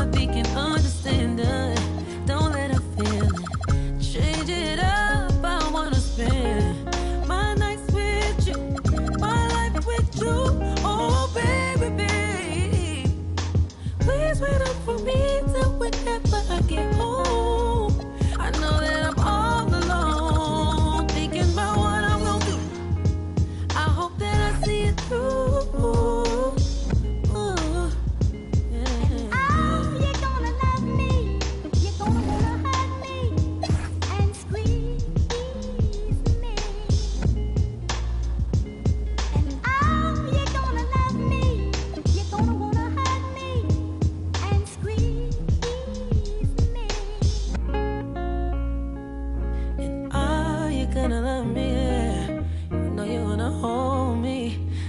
I think can understand it. Don't let her feel it. Change it up, I wanna spend my nights with you, my life with you. Oh, baby, baby, please wait up for me till whenever I get home. I know that I'm all alone, thinking about what I'm gonna do. I hope that I see it through.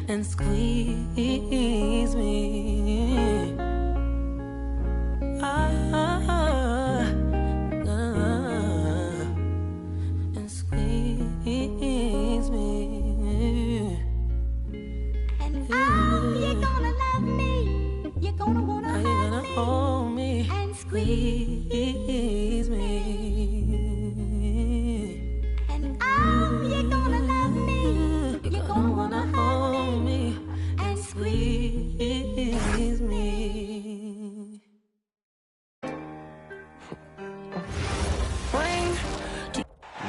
And squeeze me. And squeeze me. And you're gonna love me. You're gonna wanna hold me and squeeze me. And you're gonna love me. You're gonna wanna hold me and squeeze me.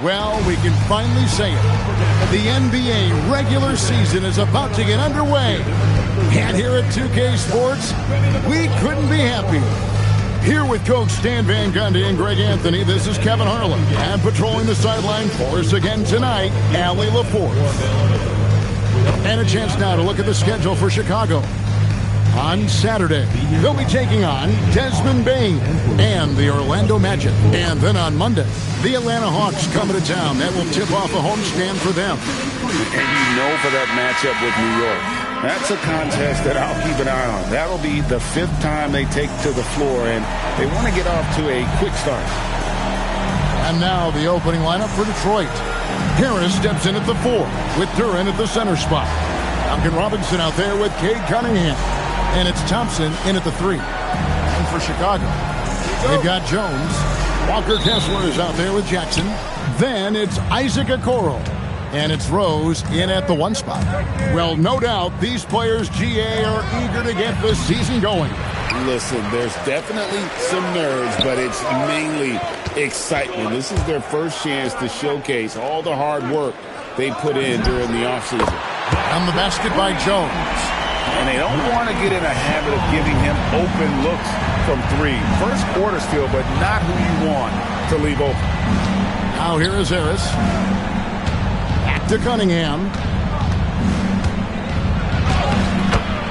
Well, we can finally say it. The NBA regular season is about to get underway. And here at 2K Sports, we couldn't be happier. Here with Coach Stan Van Gundy and Greg Anthony, this is Kevin Harlan. And patrolling the sideline for us again tonight, Allie LaForce. And a chance now to look at the schedule for Chicago. On Saturday, they'll be taking on Desmond Bane and the Orlando Magic. And then on Monday, the Atlanta Hawks coming to town. That will tip off a homestand for them. And you know for that matchup with New York, that's a contest that I'll keep an eye on. That'll be the 5th time they take to the floor, and they want to get off to a quick start. And now the opening lineup for Detroit. Harris steps in at the 4 with Duren at the center spot. Duncan Robinson out there with Cade Cunningham. And it's Thompson in at the 3. And for Chicago, they've got Jones. Walker Kessler is out there with Jackson. Then it's Isaac Okoro. And it's Rose in at the 1 spot. Well, no doubt these players, GA, are eager to get this season going. Listen, there's definitely some nerves, but it's mainly excitement. This is their first chance to showcase all the hard work they put in during the offseason. And the basket by Jones. And they don't want to get in a habit of giving him open looks from 3. First quarter still, but not who you want to leave open. Now here is Harris. Back to Cunningham.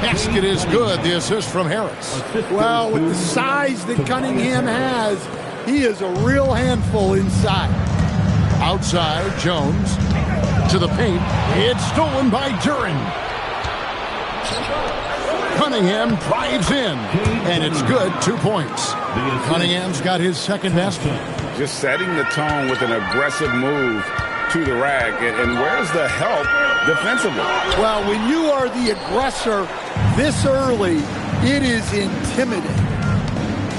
Basket is good. The assist from Harris. Well, with the size that Cunningham has, he is a real handful inside. Outside, Jones to the paint. It's stolen by Duren. Cunningham drives in, and it's good. 2 points. Cunningham's got his second basket. Just setting the tone with an aggressive move to the rack. And where's the help defensively? Well, when you are the aggressor this early, it is intimidating.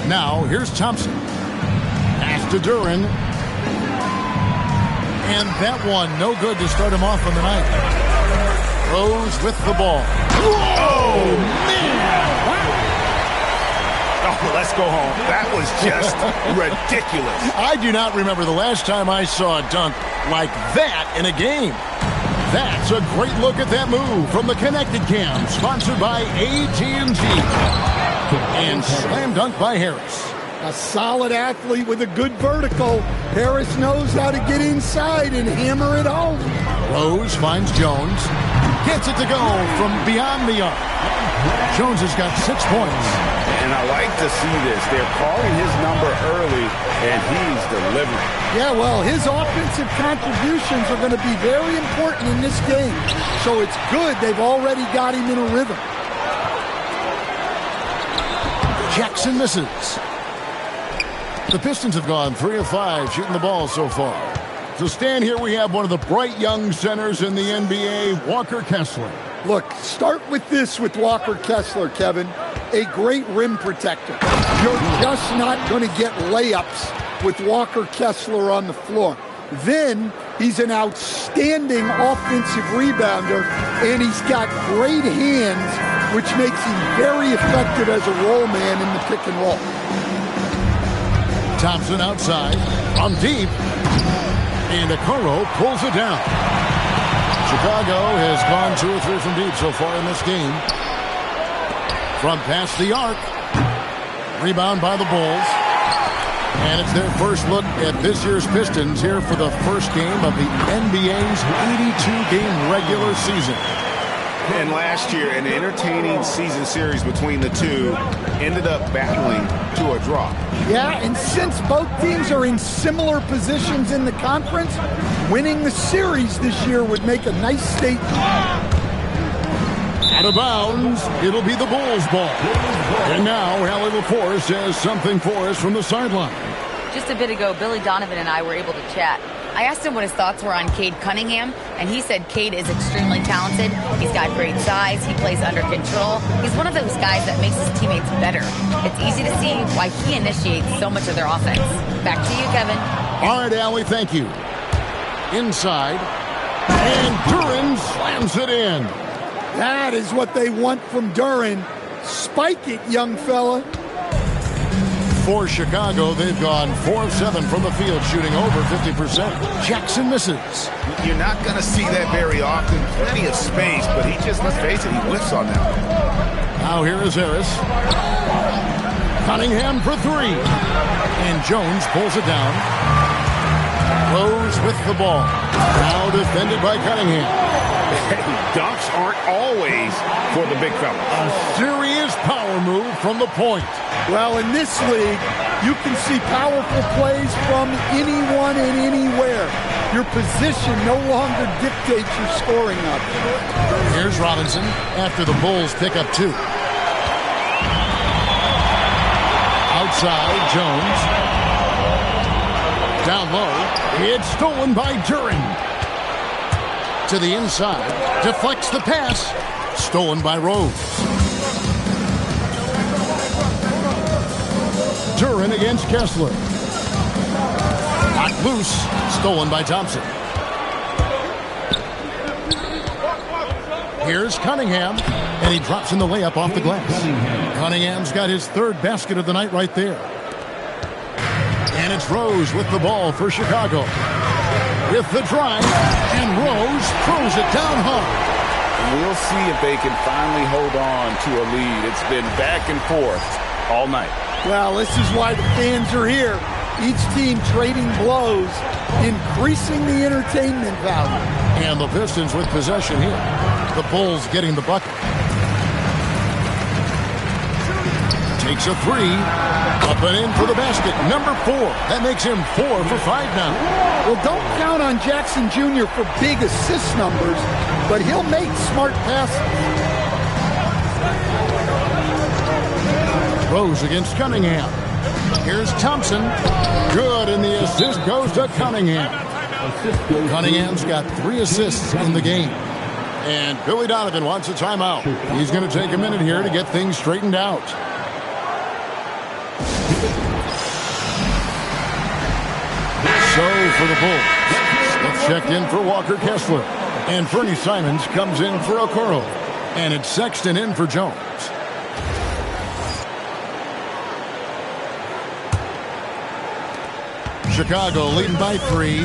Now, here's Thompson. Pass to Duren. And that one, no good to start him off on the night. Rose with the ball. Oh, man! Oh, let's go home. That was just ridiculous. I do not remember the last time I saw a dunk like that in a game. That's a great look at that move from the Connected Cam, sponsored by AT&T. And slam dunk by Harris. A solid athlete with a good vertical. Harris knows how to get inside and hammer it home. Rose finds Jones. Gets it to go from beyond the arc. Jones has got 6 points. And I like to see this. They're calling his number early, and he's delivering. Yeah, well, his offensive contributions are going to be very important in this game. So it's good they've already got him in a rhythm. Jackson misses. The Pistons have gone 3 of 5 shooting the ball so far. So stand here, we have one of the bright young centers in the NBA, Walker Kessler. Look, start with this with Walker Kessler, Kevin. a great rim protector. You're just not going to get layups with Walker Kessler on the floor. Then he's an outstanding offensive rebounder, and he's got great hands, which makes him very effective as a roll man in the pick and roll. Thompson outside, from deep, and Okoro pulls it down. Chicago has gone 2 or 3 from deep so far in this game. From past the arc, rebound by the Bulls. And it's their first look at this year's Pistons here for the first game of the NBA's 82-game regular season. And last year, an entertaining season series between the two ended up battling to a draw. Yeah, and since both teams are in similar positions in the conference, winning the series this year would make a nice statement. Out of bounds, it'll be the Bulls' ball. And now, Allie LaForce has something for us from the sideline. Just a bit ago, Billy Donovan and I were able to chat. I asked him what his thoughts were on Cade Cunningham, and he said Cade is extremely talented. He's got great size. He plays under control. He's one of those guys that makes his teammates better. It's easy to see why he initiates so much of their offense. Back to you, Kevin. All right, Allie, thank you. Inside, and Duren slams it in. That is what they want from Duren. Spike it, young fella. For Chicago, they've gone 4 of 7 from the field, shooting over 50%. Jackson misses. You're not going to see that very often. Plenty of space, but he just, let's face it, he whiffs on that. Now here is Harris. Cunningham for 3. And Jones pulls it down. Rose with the ball. Now defended by Cunningham. Dunks aren't always for the big fella. A serious power move from the point. Well, in this league, you can see powerful plays from anyone and anywhere. Your position no longer dictates your scoring up. Here's Robinson after the Bulls pick up 2. Outside, Jones. Down low. It's stolen by Duren. To the inside. Deflects the pass. Stolen by Rose. Duren against Kessler. Not loose. Stolen by Thompson. Here's Cunningham. And he drops in the layup off the glass. Cunningham's got his 3rd basket of the night right there. And it's Rose with the ball for Chicago. With the drive. And Rose throws it down hard. We'll see if they can finally hold on to a lead. It's been back and forth all night. Well, this is why the fans are here. Each team trading blows, increasing the entertainment value. And the Pistons with possession here. The Bulls getting the bucket. Takes a 3. Up and in for the basket. Number 4. That makes him 4 for 5 now. Well, don't count on Jackson Jr. for big assist numbers, but he'll make smart passes. Rose against Cunningham. Here's Thompson. Good, and the assist goes to Cunningham. Cunningham's got 3 assists in the game. And Billy Donovan wants a timeout. He's going to take a minute here to get things straightened out. So for the Bulls, Smith checked in for Walker Kessler. And Fernie Simons comes in for Okoro. And it's Sexton in for Jones. Chicago leading by 3.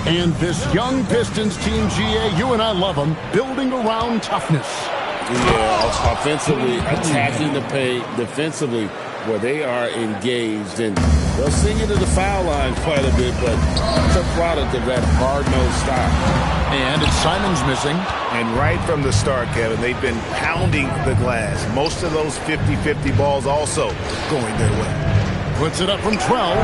And this young Pistons team, GA, you and I love them, building around toughness. Yeah, offensively, attacking the paint, defensively, where they are engaged. And they'll sing you to the foul line quite a bit, but it's a product of that hard-nosed style. And it's Simons missing. And right from the start, Kevin, they've been pounding the glass. Most of those 50-50 balls also going their way. Puts it up from 12.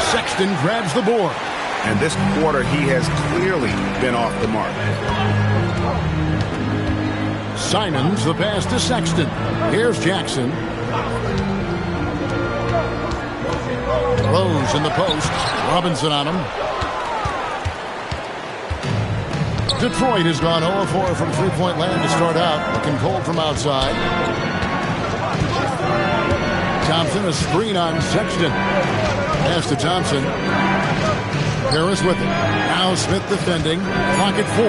Sexton grabs the board. And this quarter, he has clearly been off the mark. Simons, the pass to Sexton. Here's Jackson. Rose in the post. Robinson on him. Detroit has gone 0-4 from three-point land to start out. Looking cold from outside. Thompson, a screen on Sexton. Pass to Thompson. Harris with it. Now Smith defending. Clock at 4.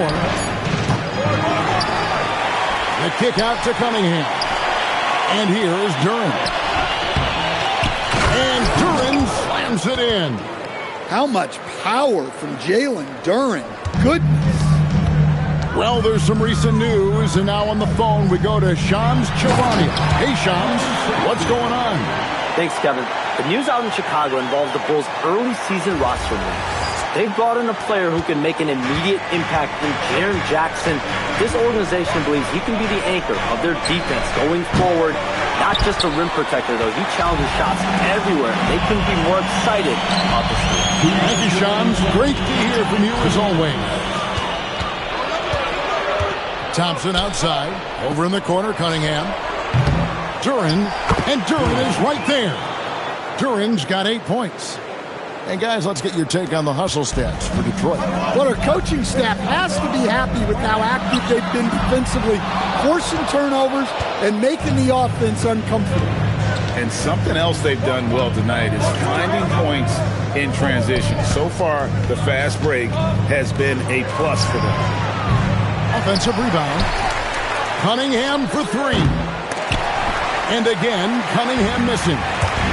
The kick out to Cunningham. And here is Duren. And Duren slams it in. How much power from Jalen Duren. Goodness. Well, there's some recent news, and now on the phone we go to Shams Charania. Hey, Shams, what's going on? Thanks, Kevin. The news out in Chicago involves the Bulls' early season roster move. They've brought in a player who can make an immediate impact in Jaren Jackson. This organization believes he can be the anchor of their defense going forward. Not just a rim protector, though. He challenges shots everywhere. They couldn't be more excited about this team. Thank you, Shams. Great to hear from you as always. Thompson outside. Over in the corner, Cunningham. Duren. And Duren is right there. Duren's got 8 points. And guys, let's get your take on the hustle stats for Detroit. Well, our coaching staff has to be happy with how active they've been defensively, forcing turnovers and making the offense uncomfortable. And something else they've done well tonight is finding points in transition. So far, the fast break has been a plus for them. Offensive rebound. Cunningham for 3. And again, Cunningham missing.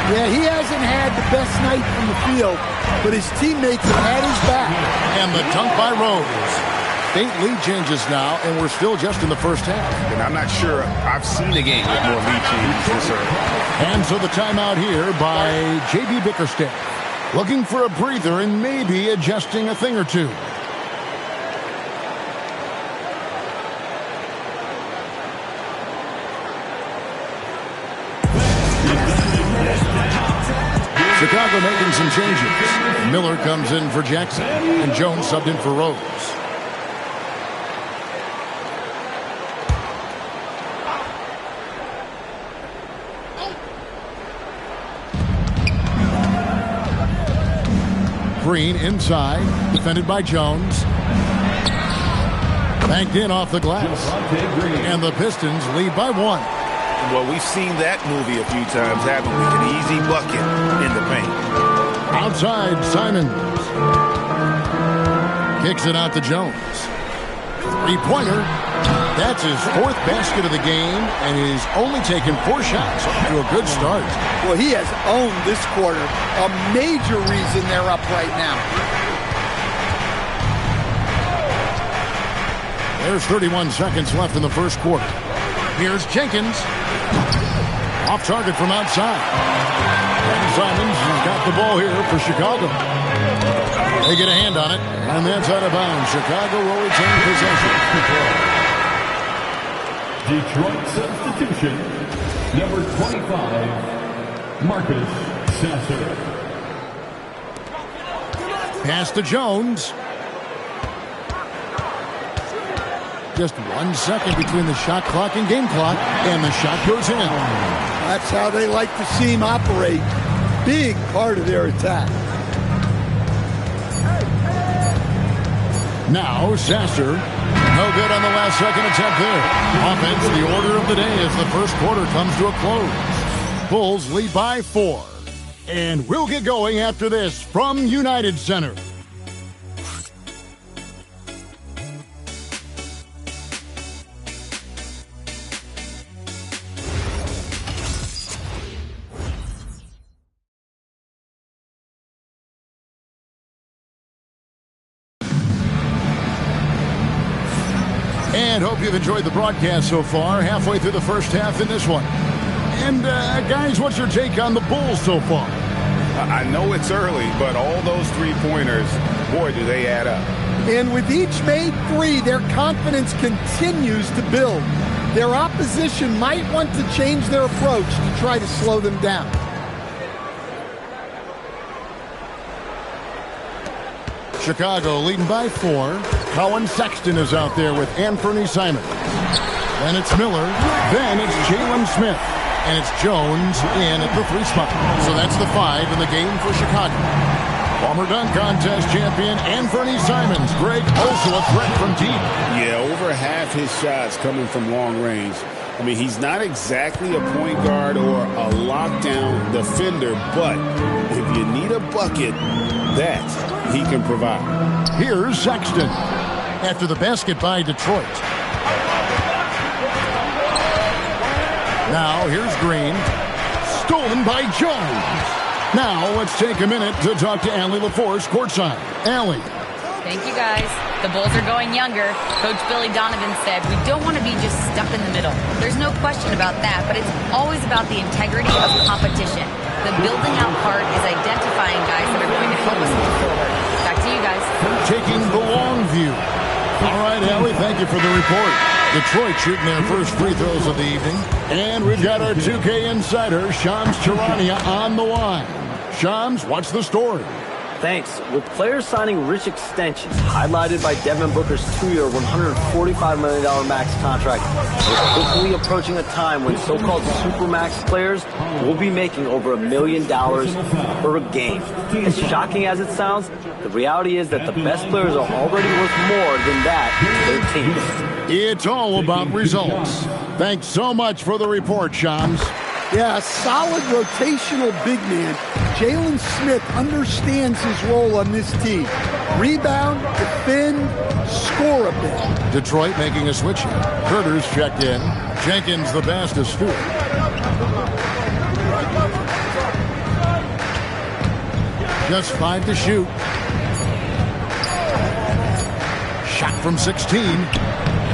Yeah, he hasn't had the best night from the field, but his teammates have had his back. And the dunk by Rose. State lead changes now, and we're still just in the first half. And I'm not sure I've seen a game with more lead changes this early. And so the timeout here by J.B. Bickerstaff. Looking for a breather and maybe adjusting a thing or two. Chicago making some changes. Miller comes in for Jackson, and Jones subbed in for Rose. Green inside, defended by Jones. Banked in off the glass. And the Pistons lead by 1. Well, we've seen that movie a few times, haven't we? An easy bucket in the paint. Outside, Simons. Kicks it out to Jones. 3-pointer. That's his 4th basket of the game, and he's only taken 4 shots. To a good start. Well, he has owned this quarter. A major reason they're up right now. There's 31 seconds left in the first quarter. Here's Jenkins. Off target from outside. And Simons has got the ball here for Chicago. They get a hand on it, and that's out of bounds. Chicago will retain possession. Detroit substitution, number 25, Marcus Sasser. Pass to Jones. Just 1 second between the shot clock and game clock, and the shot goes in. That's how they like to see him operate. Big part of their attack. Now Sasser. No good on the last second attempt there. Offense, the order of the day as the first quarter comes to a close. Bulls lead by 4. And we'll get going after this from United Center. And hope you've enjoyed the broadcast so far. Halfway through the first half in this one. And, guys, what's your take on the Bulls so far? I know it's early, but all those 3-pointers, boy, do they add up. And with each made 3, their confidence continues to build. Their opposition might want to change their approach to try to slow them down. Chicago leading by 4. Colin Sexton is out there with Anthony Simons. Then it's Miller. Then it's Jalen Smith. And it's Jones in at the 3 spot. So that's the 5 in the game for Chicago. Former dunk contest champion Anthony Simons. Greg, also a threat from deep. Yeah, over half his shots coming from long range. I mean, he's not exactly a point guard or a lockdown defender, but if you need a bucket, that he can provide. Here's Sexton after the basket by Detroit. Now here's Green. Stolen by Jones. Now let's take a minute to talk to Allie LaForce courtside. Allie. Thank you, guys. The Bulls are going younger. Coach Billy Donovan said, we don't want to be just stuck in the middle. There's no question about that, but it's always about the integrity of competition. The building out part is identifying guys that are going to help us move forward. Back to you guys. Taking the long view. All right, Allie, thank you for the report. Detroit shooting their first free throws of the evening. And we've got our 2K insider, Shams Charania, on the line. Shams, what's the story? Thanks. With players signing rich extensions, highlighted by Devin Booker's 2-year, $145 million max contract, we're quickly approaching a time when so-called supermax players will be making over $1 million per game. As shocking as it sounds, the reality is that the best players are already worth more than that to their teams. It's all about results. Thanks so much for the report, Shams. Yeah, a solid rotational big man. Jalen Smith understands his role on this team. Rebound, defend, score a bit. Detroit making a switch here. Curtis checked in. Jenkins the pass to Stewart. Just 5 to shoot. Shot from 16.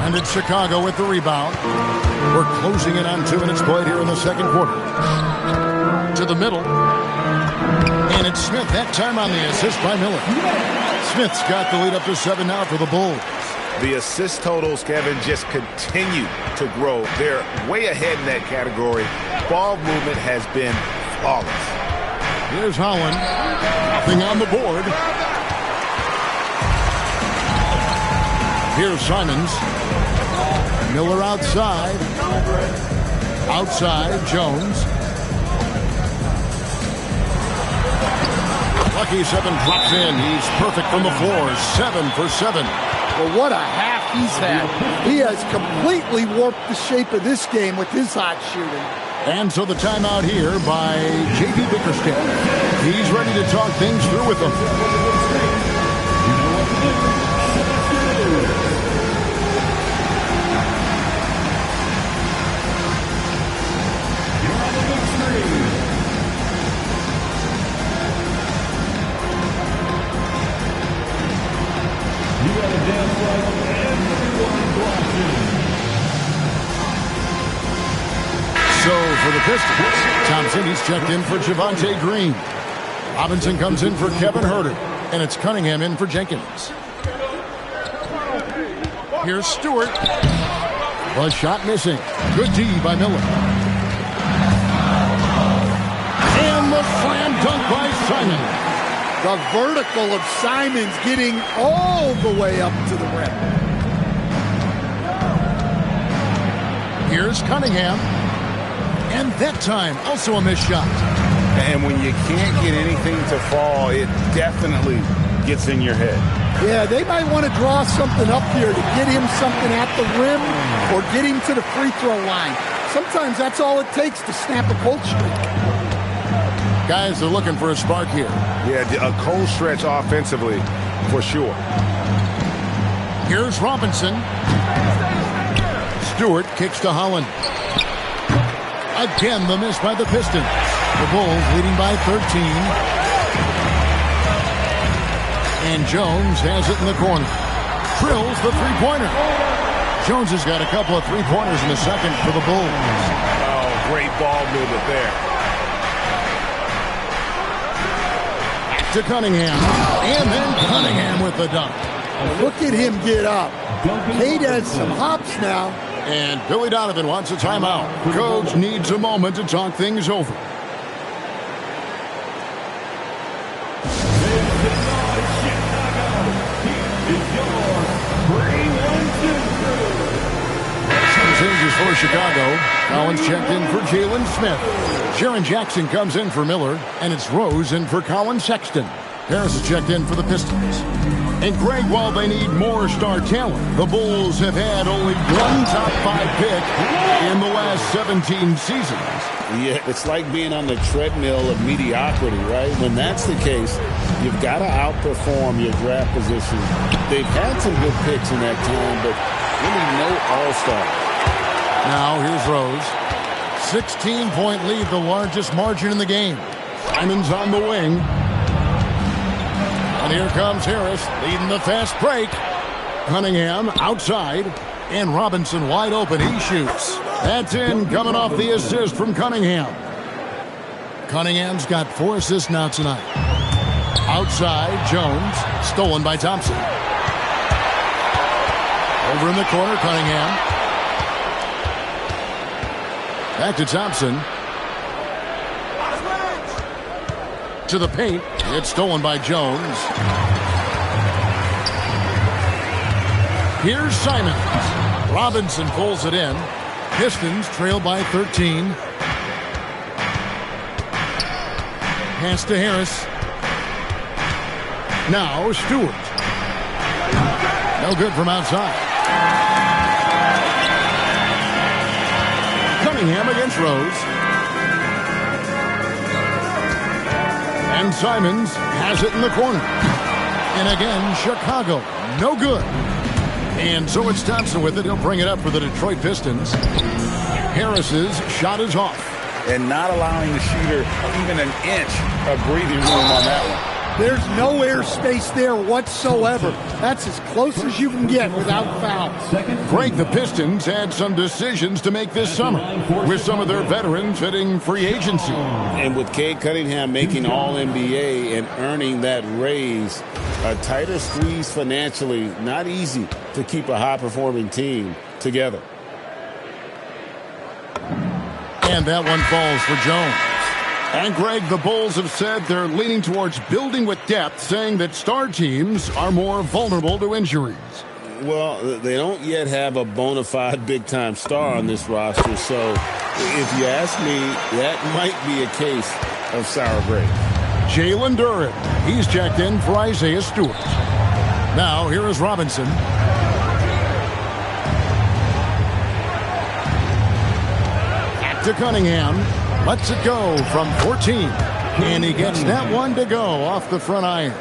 And it's Chicago with the rebound. We're closing in on 2 minutes played here in the second quarter. To the middle. And it's Smith that time on the assist by Miller. Smith's got the lead up to 7 now for the Bulls. The assist totals, Kevin, just continue to grow. They're way ahead in that category. Ball movement has been flawless. Here's Holland. Nothing on the board. Here's Simons. Miller outside. Outside, Jones. Lucky 7 drops in. He's perfect from the floor. 7 for 7. Well, what a half he's had. He has completely warped the shape of this game with his hot shooting. And so the timeout here by J.B. Bickerstaff. He's ready to talk things through with them. So for the Pistons, Thompson, he's checked in for Javonte Green. Robinson comes in for Kevin Huerter. And it's Cunningham in for Jenkins. Here's Stewart. The shot missing. Good D by Miller. And the slam dunk by Simon. The vertical of Simons getting all the way up to the rim. Here's Cunningham. And that time, also a missed shot. And when you can't get anything to fall, it definitely gets in your head. Yeah, they might want to draw something up here to get him something at the rim or get him to the free throw line. Sometimes that's all it takes to snap a cold streak. Guys are looking for a spark here. Yeah, a cold stretch offensively, for sure. Here's Robinson. Stewart kicks to Holland. Again, the miss by the Pistons. The Bulls leading by 13. And Jones has it in the corner. Drills the three-pointer. Jones has got a couple of three-pointers in the second for the Bulls. Oh, great ball movement there. Back to Cunningham. And then Cunningham with the dunk. Look at him get up. Cade has some hops now. And Billy Donovan wants a timeout. Coach needs a moment to talk things over. Changes for Chicago. Collins checked in for Jalen Smith. Jaren Jackson comes in for Miller. And it's Rose in for Colin Sexton. Harris is checked in for the Pistons. And Greg, while they need more star talent, the Bulls have had only one top 5 pick in the last 17 seasons. Yeah, it's like being on the treadmill of mediocrity, right? When that's the case, you've got to outperform your draft position. They've had some good picks in that time, but really no all-star. Now here's Rose. 16-point lead, the largest margin in the game. Simon's on the wing. And here comes Harris leading the fast break. Cunningham outside. And Robinson wide open. He shoots. That's in, coming off the assist from Cunningham. Cunningham's got 4 assists now tonight. Outside, Jones. Stolen by Thompson. Over in the corner, Cunningham. Back to Thompson. To the paint. It's stolen by Jones. Here's Simons. Robinson pulls it in. Pistons trail by 13. Pass to Harris. Now Stewart. No good from outside. Cunningham against Rose. And Simons has it in the corner. And again, Chicago. No good. And so it's Thompson with it. He'll bring it up for the Detroit Pistons. Harris's shot is off. And not allowing the shooter even an inch of breathing room on that one. There's no air space there whatsoever. That's as close as you can get without foul. Greg, the Pistons had some decisions to make this summer, with some of their veterans hitting free agency. And with Cade Cunningham making All-NBA and earning that raise, a tighter squeeze financially, not easy to keep a high-performing team together. And that one falls for Jones. And Greg, the Bulls have said they're leaning towards building with depth, saying that star teams are more vulnerable to injuries. Well, they don't yet have a bona fide big-time star on this roster, so if you ask me, that might be a case of sour grapes. Jalen Duren, he's checked in for Isaiah Stewart. Now, here is Robinson. Back to Cunningham. Lets it go from 14. And he gets that one to go off the front iron.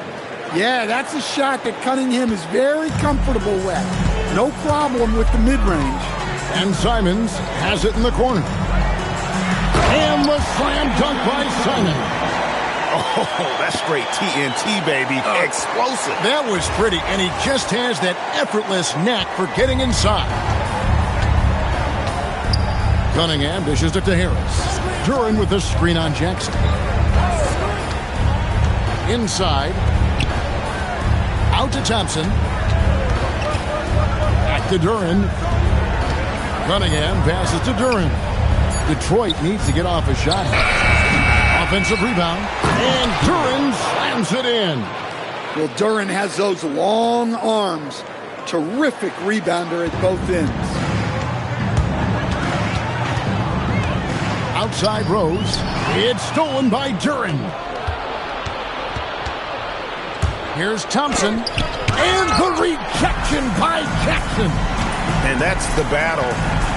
Yeah, that's a shot that Cunningham is very comfortable with. No problem with the mid-range. And Simons has it in the corner. And the slam dunk by Simon. Oh, that's straight TNT, baby. Explosive. That was pretty, and he just has that effortless knack for getting inside. Cunningham dishes it to Harris. Duren with the screen on Jackson. Inside. Out to Thompson. Back to Duren. Cunningham passes to Duren. Detroit needs to get off a shot. Offensive rebound. And Duren slams it in. Well, Duren has those long arms. Terrific rebounder at both ends. Outside Rose. It's stolen by Duren. Here's Thompson. And the rejection by Jackson. And that's the battle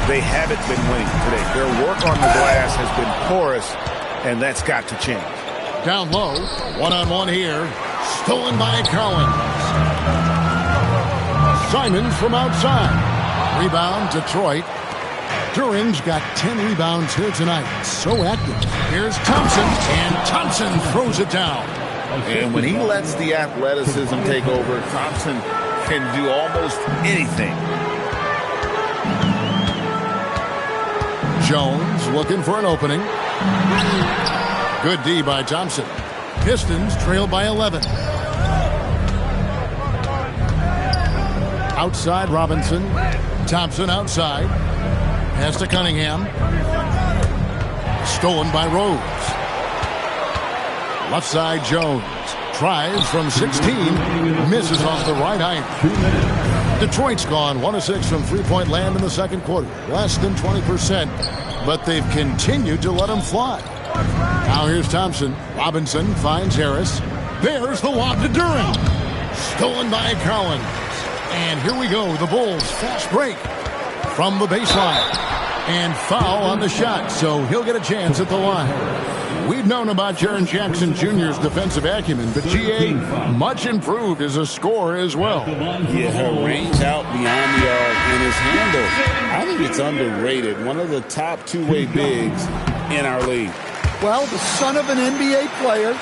they haven't been winning today. Their work on the glass has been porous, and that's got to change. Down low. One-on-one here. Stolen by Collins. Simons from outside. Rebound, Detroit. Duren's got 10 rebounds here tonight. So active. Here's Thompson, and Thompson throws it down. And when he lets the athleticism take over, Thompson can do almost anything. Jones looking for an opening. Good D by Thompson. Pistons trail by 11. Outside Robinson. Thompson outside. Pass to Cunningham. Stolen by Rose. Left side Jones. Tries from 16. Misses off the right iron. Detroit's gone 1 of 6 from three-point land in the second quarter. Less than 20%. But they've continued to let him fly. Now here's Thompson. Robinson finds Harris. There's the lob to Duren. Stolen by Collins. And here we go. The Bulls fast break from the baseline. And foul on the shot, so he'll get a chance at the line. We've known about Jaren Jackson Jr.'s defensive acumen, but G.A. much improved as a scorer as well. Yeah, her range out beyond the arc and his handle, I think it's underrated. One of the top two-way bigs in our league. Well, the son of an NBA player,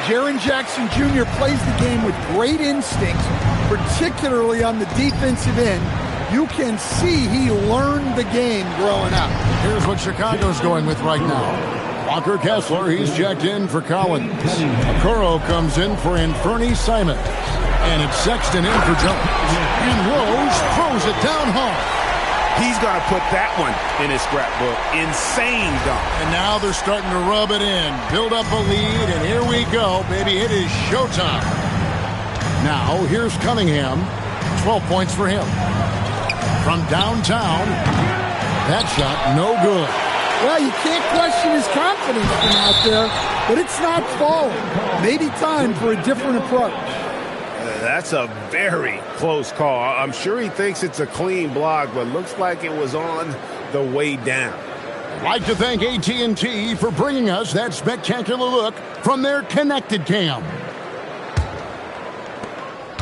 Jaren Jackson Jr. plays the game with great instincts, particularly on the defensive end. You can see he learned the game growing up. Here's what Chicago's going with right now. Walker Kessler, he's checked in for Collins. Okoro comes in for Anfernee Simons. And it's Sexton in for Jones. And Rose throws it down hard. He's going to put that one in his scrapbook. Insane dunk. And now they're starting to rub it in. Build up a lead, and here we go, baby. It is showtime. Now, here's Cunningham. 12 points for him. From downtown, that shot no good. Well, you can't question his confidence from out there, but it's not falling. Maybe time for a different approach. That's a very close call. I'm sure he thinks it's a clean block, but looks like it was on the way down. I'd like to thank AT&T for bringing us that spectacular look from their connected cam.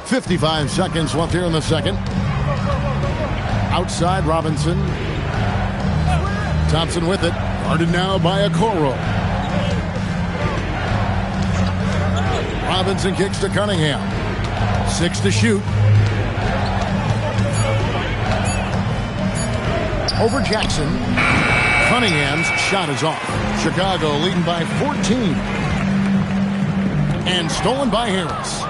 55 seconds left here in the second. Outside Robinson. Thompson with it. Guarded now by Okoro. Robinson kicks to Cunningham. 6 to shoot. Over Jackson. Cunningham's shot is off. Chicago leading by 14. And stolen by Harris.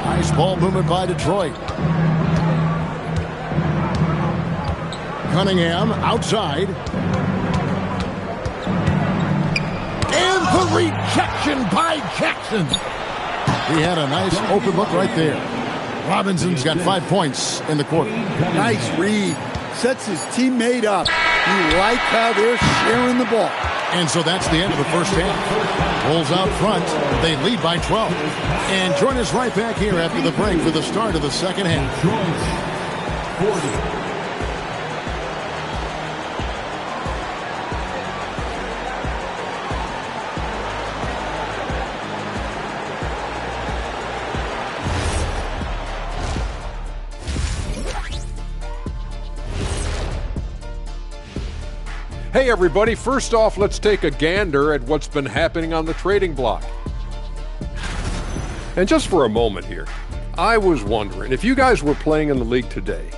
Nice ball movement by Detroit. Cunningham outside. And the rejection by Jackson. He had a nice open look right there. Robinson's got 5 points in the quarter. Nice read. Sets his teammate up. You like how they're sharing the ball. And so that's the end of the first half. Bulls out front. They lead by 12. And join us right back here after the break for the start of the second half. 40. Hey everybody, first off, let's take a gander at what's been happening on the trading block. And just for a moment here, I was wondering, if you guys were playing in the league today,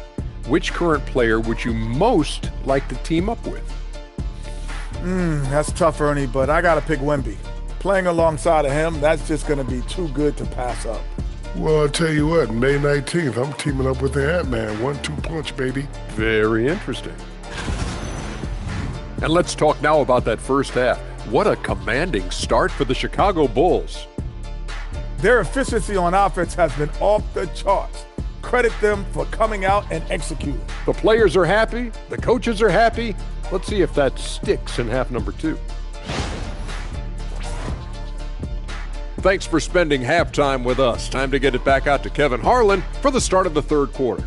which current player would you most like to team up with? That's tough, Ernie, but I got to pick Wemby. Playing alongside of him, that's just going to be too good to pass up. Well, I'll tell you what, May 19th, I'm teaming up with the Ant-Man. 1-2 punch, baby. Very interesting. And let's talk now about that first half. What a commanding start for the Chicago Bulls. Their efficiency on offense has been off the charts. Credit them for coming out and executing. The players are happy. The coaches are happy. Let's see if that sticks in half number 2. Thanks for spending halftime with us. Time to get it back out to Kevin Harlan for the start of the third quarter.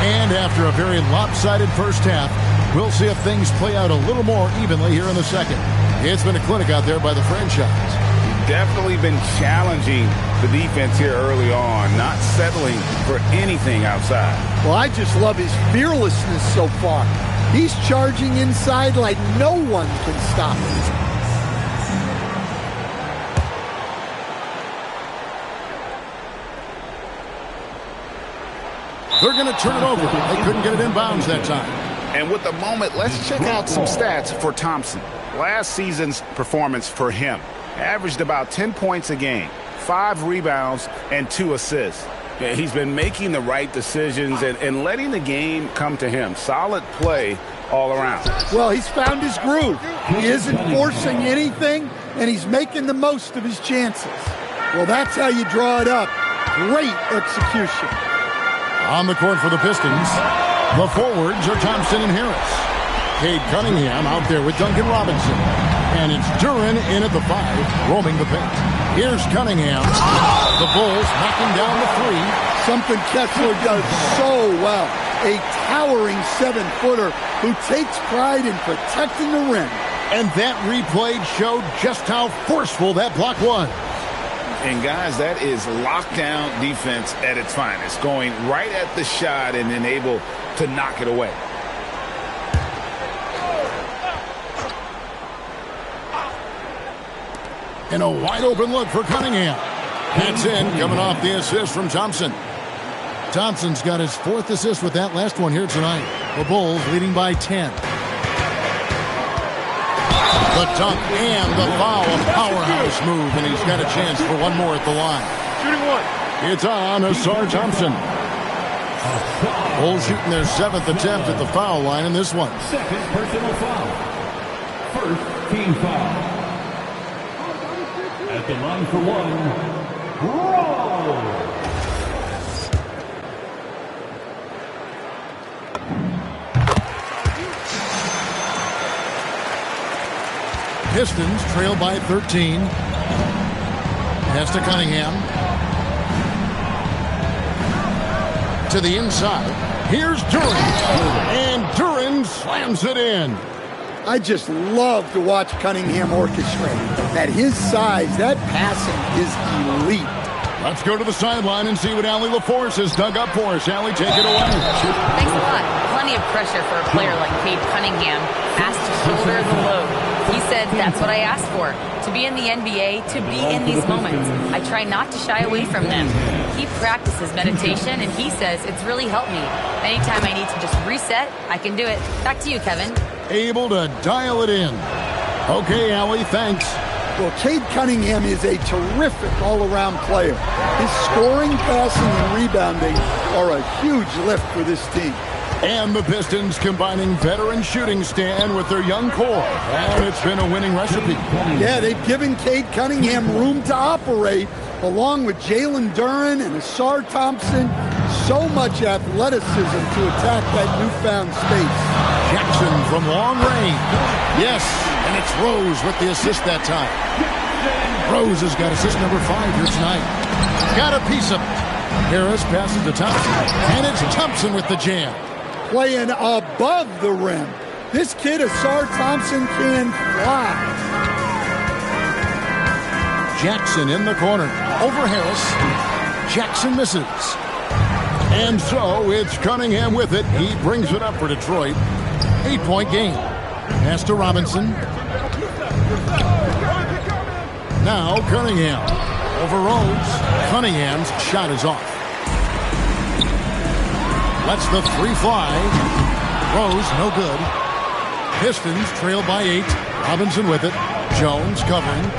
And after a very lopsided first half, we'll see if things play out a little more evenly here in the second. It's been a clinic out there by the franchise. Definitely been challenging the defense here early on, not settling for anything outside. Well, I just love his fearlessness so far. He's charging inside like no one can stop him. They're going to turn it over. They couldn't get it in bounds that time. And with the moment, let's check out some stats for Thompson. Last season's performance for him averaged about 10 points a game, 5 rebounds, and 2 assists. Yeah, he's been making the right decisions and letting the game come to him. Solid play all around. Well, he's found his groove. He isn't forcing anything, and he's making the most of his chances. Well, that's how you draw it up. Great execution. On the court for the Pistons, the forwards are Thompson and Harris. Cade Cunningham out there with Duncan Robinson. And it's Duren in at the 5, roaming the paint. Here's Cunningham. The Bulls knocking down the 3. Something Kessler does so well. A towering 7-footer who takes pride in protecting the rim. And that replay showed just how forceful that block was. And guys, that is lockdown defense at its finest. Going right at the shot and then able to knock it away. And a wide open look for Cunningham. That's in, coming off the assist from Thompson. Thompson's got his 4th assist with that last one here tonight. The Bulls leading by 10. The dunk and the foul, a powerhouse move, and he's got a chance for one more at the line. Shooting one. It's on Ausar Thompson. Bulls shooting their 7th attempt at the foul line in this one. Second personal foul. First team foul. At the line for one, Roll. Pistons trail by 13. Pass to Cunningham. To the inside. Here's Duren. And Duren slams it in. I just love to watch Cunningham orchestrate. At his size, that passing is elite. Let's go to the sideline and see what Allie LaForce has dug up for us. Allie, take it away. Thanks a lot. Plenty of pressure for a player like Cade Cunningham. Asked to shoulder the load. He said, that's what I asked for. To be in the NBA, to be in these moments. I try not to shy away from them. He practices meditation, and he says it's really helped me. Anytime I need to just reset, I can do it. Back to you, Kevin. Able to dial it in. Okay, Allie, thanks. Well, Cade Cunningham is a terrific all-around player. His scoring, passing, and rebounding are a huge lift for this team. And the Pistons combining veteran shooting stand with their young core. And it's been a winning recipe. Yeah, they've given Cade Cunningham room to operate, along with Jalen Duren and Ausar Thompson. So much athleticism to attack that newfound space. Jackson from long range. Yes, and it's Rose with the assist that time. Rose has got assist number 5 here tonight. Got a piece of it. Harris passes to Thompson, and it's Thompson with the jam. Playing above the rim. This kid, Ausar Thompson, can fly. Jackson in the corner. Over Harris. Jackson misses. And so it's Cunningham with it. He brings it up for Detroit. 8-point game. Pass to Robinson. Now Cunningham. Over Rose. Cunningham's shot is off. Lets the 3 fly. Rose, no good. Pistons trail by 8. Robinson with it. Jones covering.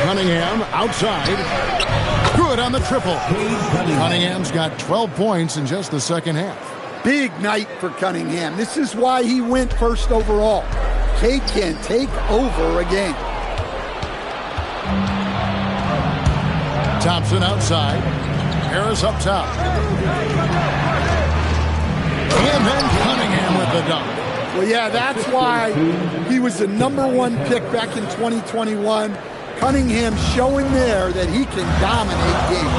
Cunningham outside. Good on the triple. Cunningham's got 12 points in just the second half. Big night for Cunningham. This is why he went first overall. Cade can take over a game. Thompson outside. Harris up top. And then Cunningham with the dunk. Well, yeah, that's why he was the #1 pick back in 2021. Cunningham showing there that he can dominate games.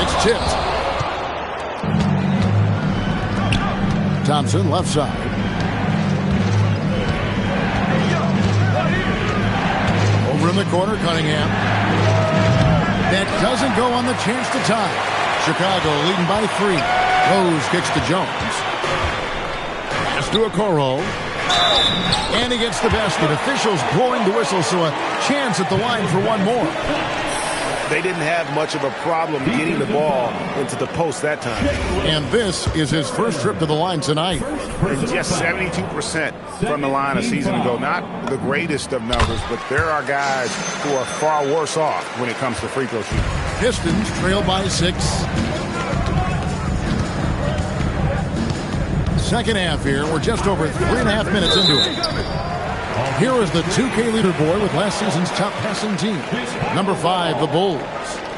It's tipped. Thompson left side. Over in the corner, Cunningham. That doesn't go on the chance to tie. Chicago leading by 3. Rose kicks to Jones. Pass to Okoro. And he gets the basket. Officials blowing the whistle, so a chance at the line for one more. They didn't have much of a problem getting the ball into the post that time. And this is his first trip to the line tonight. And just 72% from the line a season ago. Not the greatest of numbers, but there are guys who are far worse off when it comes to free throw shooting. Pistons trail by 6. Second half here. We're just over 3.5 minutes into it. Here is the 2K leaderboard with last season's top passing team. Number 5, the Bulls.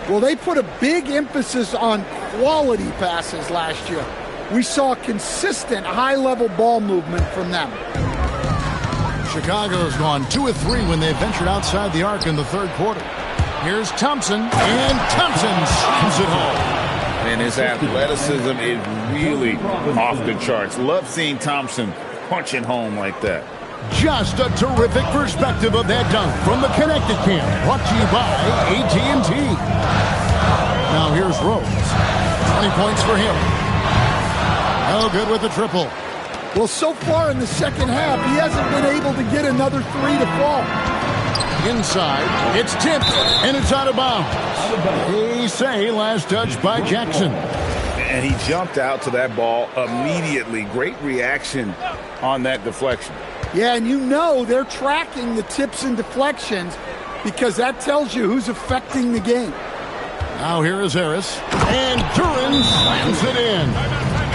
Well, they put a big emphasis on quality passes last year. We saw consistent high-level ball movement from them. Chicago's gone 2 of 3 when they ventured outside the arc in the third quarter. Here's Thompson, and Thompson slams it home. And his athleticism is really off the charts. Love seeing Thompson punching home like that. Just a terrific perspective of that dunk from the Connected Camp, brought to you by AT&T. Now here's Rose. 20 points for him. No good with the triple. Well, so far in the second half, he hasn't been able to get another three to fall. Inside, it's tipped, and it's out of bounds. They say last touch by Jackson. And he jumped out to that ball immediately. Great reaction on that deflection. Yeah, and you know they're tracking the tips and deflections because that tells you who's affecting the game. Now here is Harris, and Duren slams it in.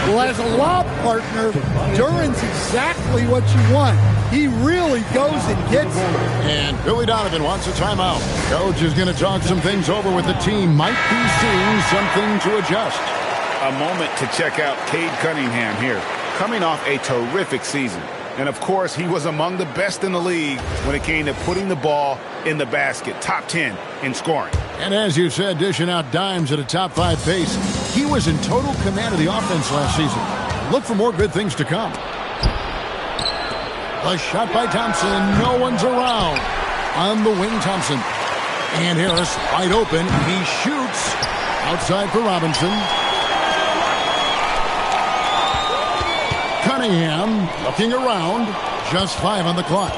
Well, as a lob partner, Duren's exactly what you want. He really goes and gets it. And Billy Donovan wants a timeout. Coach is going to talk some things over with the team. Might be seeing something to adjust. A moment to check out Cade Cunningham here, coming off a terrific season. And, of course, he was among the best in the league when it came to putting the ball in the basket. Top 10 in scoring. And as you said, dishing out dimes at a top 5 pace. He was in total command of the offense last season. Look for more good things to come. A shot by Thompson. No one's around. On the wing, Thompson. And Harris wide open. He shoots. Outside for Robinson. Cunningham looking around. Just 5 on the clock.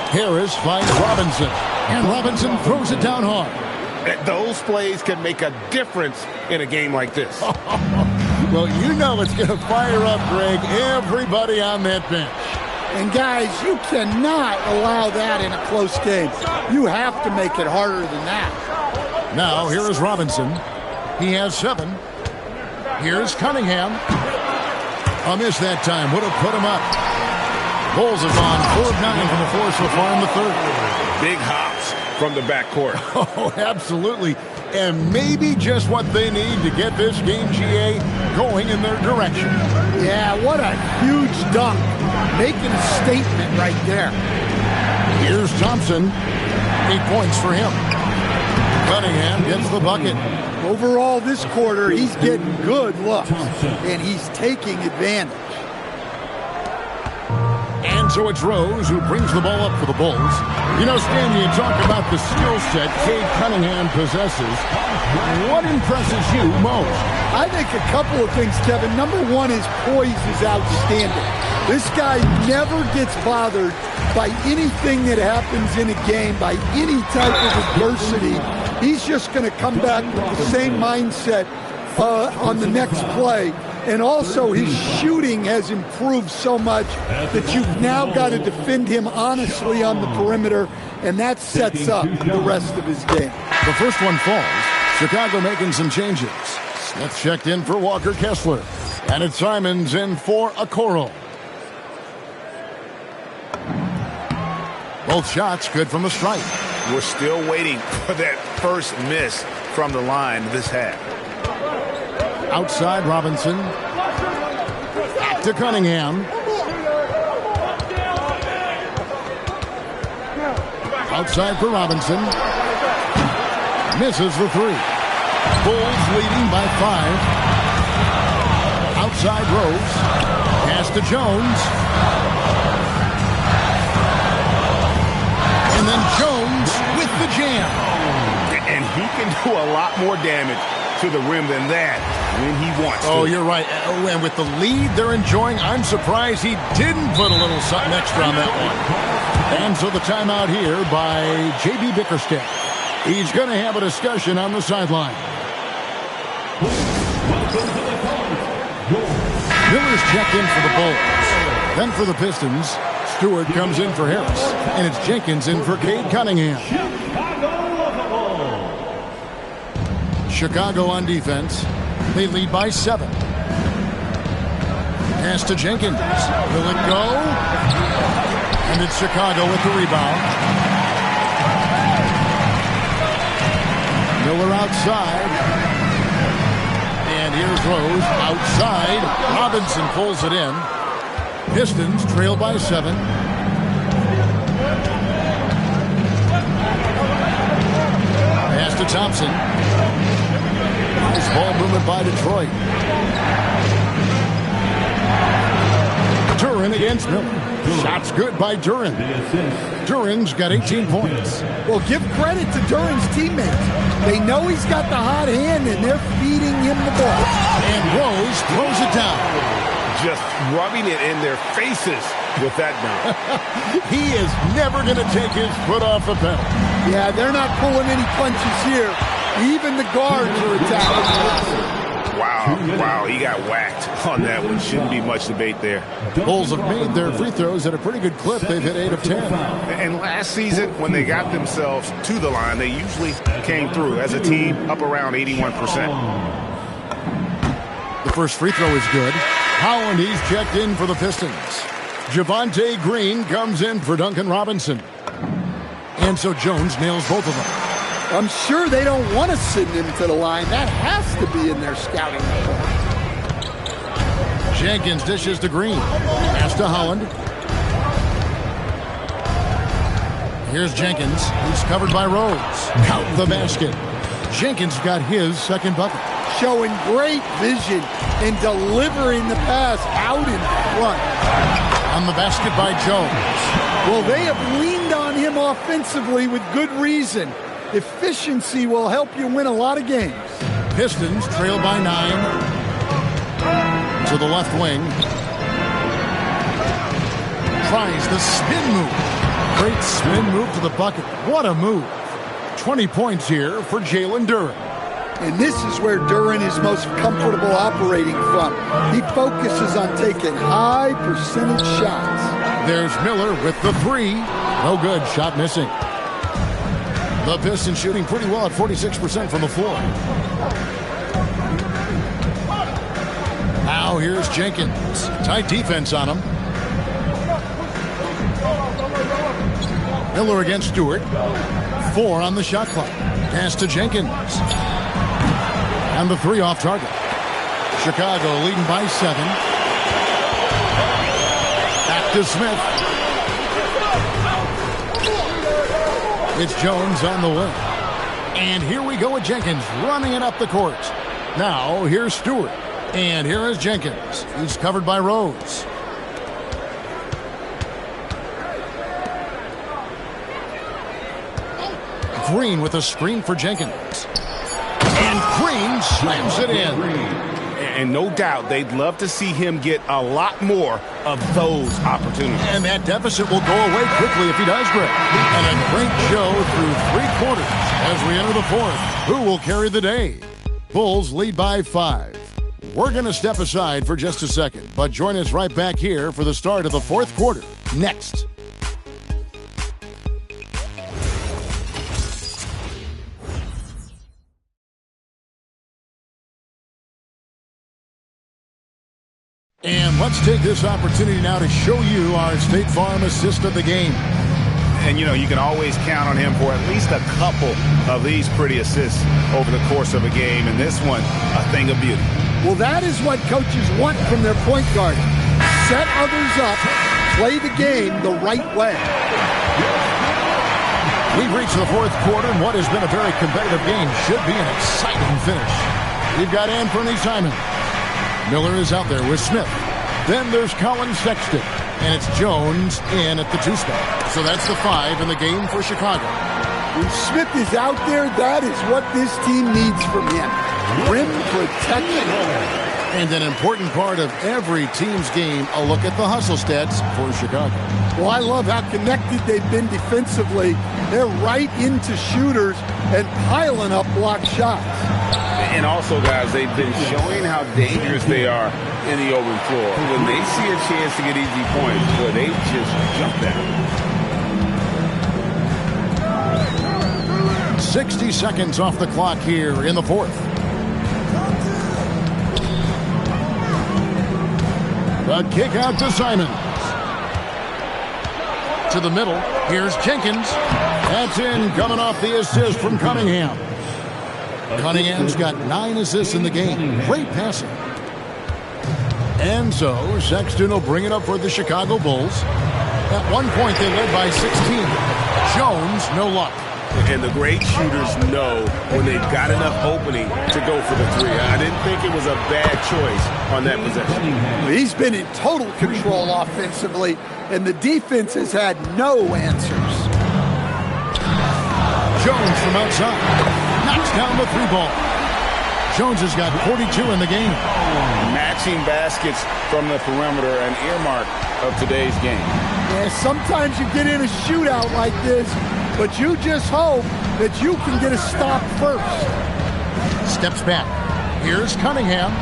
Harris finds Robinson. And Robinson throws it down hard. Those plays can make a difference in a game like this. Well, you know it's going to fire up, Greg, everybody on that bench. And, guys, you cannot allow that in a close game. You have to make it harder than that. Now, here is Robinson. He has 7. Here's Cunningham. A miss that time. Would have put him up. Bulls have gone 4 of 9 from the floor so far in the third. Big hops from the backcourt. Oh, absolutely. And maybe just what they need to get this game, GA, going in their direction. Yeah, what a huge dunk. Making a statement right there. Here's Thompson. 8 points for him. Cunningham gets the bucket. Overall, this quarter, he's getting good looks, and he's taking advantage. And so it's Rose who brings the ball up for the Bulls. You know, Stan, you talk about the skill set Cade Cunningham possesses. What impresses you most? I think a couple of things, Kevin. Number one, his poise is outstanding. This guy never gets bothered by anything that happens in a game, by any type of adversity. He's just going to come back with the same mindset on the next play. And also his shooting has improved so much that you've now got to defend him honestly on the perimeter, and that sets up the rest of his game. The first one falls. Chicago making some changes. Smith checked in for Walker Kessler. And it's Simons in for Okoro. Both shots good from the strike. We're still waiting for that first miss from the line this half. Outside Robinson. Back to Cunningham. Outside for Robinson. Misses the 3. Bulls leading by 5. Outside Rose. Pass to Jones. And then Jones with the jam. And he can do a lot more damage to the rim than that when he wants to. Oh, you're right. And with the lead they're enjoying, I'm surprised he didn't put a little something extra on that one. And so the timeout here by J.B. Bickerstaff. He's going to have a discussion on the sideline. Miller's checked in for the Bulls. Then for the Pistons, Stewart comes in for Harris. And it's Jenkins in for Cade Cunningham. Chicago on defense. They lead by 7. Pass to Jenkins. Will it go? And it's Chicago with the rebound. Miller outside. And here's Rose outside. Robinson pulls it in. Pistons trail by 7. Pass to Thompson. Nice ball movement by Detroit. Duren against Miller. Shots good by Duren. Duren's got 18 points. Well, give credit to Duren's teammates. They know he's got the hot hand, and they're feeding him the ball. And Rose throws it down. Just rubbing it in their faces with that dunk. He is never going to take his foot off the pedal. Yeah, they're not pulling any punches here. Even the guards are attacking. Wow, he got whacked on that one. Shouldn't be much debate there. Bulls have made their free throws at a pretty good clip. They've hit 8 of 10. And last season, when they got themselves to the line, they usually came through as a team up around 81%. The first free throw is good. Howland, he's checked in for the Pistons. Javonte Green comes in for Duncan Robinson. And so Jones nails both of them. I'm sure they don't want to send him to the line. That has to be in their scouting report. Jenkins dishes to Green. Pass to Howland. Here's Jenkins. He's covered by Rose. Out the basket. Jenkins got his second bucket. Showing great vision and delivering the pass out in front. On the basket by Jones. Well, they have leaned on him offensively with good reason. Efficiency will help you win a lot of games. Pistons trail by 9. To the left wing. Tries the spin move. Great spin move to the bucket. What a move. 20 points here for Jalen Duren. And this is where Duren is most comfortable operating from. He focuses on taking high percentage shots. There's Miller with the 3. No good. Shot missing. The Pistons shooting pretty well at 46% from the floor. Now here's Jenkins. Tight defense on him. Miller against Stewart. 4 on the shot clock. Pass to Jenkins. And the 3 off target. Chicago leading by 7. Back to Smith. It's Jones on the wing. And here we go with Jenkins running it up the court. Now here's Stewart. And here is Jenkins. He's covered by Rose. Green with a screen for Jenkins. And Green slams it in. And no doubt they'd love to see him get a lot more of those opportunities. And that deficit will go away quickly if he does, Greg. And a great show through 3 quarters as we enter the 4th. Who will carry the day? Bulls lead by 5. We're going to step aside for just a second, but join us right back here for the start of the 4th quarter. Next. And let's take this opportunity now to show you our State Farm assist of the game. And, you know, you can always count on him for at least a couple of these pretty assists over the course of a game. And this one, a thing of beauty. Well, that is what coaches want from their point guard. Set others up, play the game the right way. We've reached the 4th quarter, and what has been a very competitive game should be an exciting finish. We've got Anthony Simon. Miller is out there with Smith. Then there's Colin Sexton. And it's Jones in at the 2 spot. So that's the 5 in the game for Chicago. When Smith is out there, that is what this team needs from him. Rim protection. And an important part of every team's game, a look at the hustle stats for Chicago. Well, I love how connected they've been defensively. They're right into shooters and piling up block shots. And also, guys, they've been showing how dangerous they are in the open floor. When they see a chance to get easy points, boy, they just jump at them. 60 seconds off the clock here in the 4th. The kick out to Simons. To the middle. Here's Jenkins. That's in, coming off the assist from Cunningham. Cunningham's got 9 assists in the game. Great passing. And so Sexton will bring it up for the Chicago Bulls. At one point, they led by 16. Jones, no luck. And the great shooters know when they've got enough opening to go for the three. I didn't think it was a bad choice on that possession. He's been in total control offensively, and the defense has had no answers. Jones from outside. Knocks down the 3-ball. Jones has got 42 in the game. Matching baskets from the perimeter, an earmark of today's game. Yeah, sometimes you get in a shootout like this, but you just hope that you can get a stop first. Steps back. Here's Cunningham.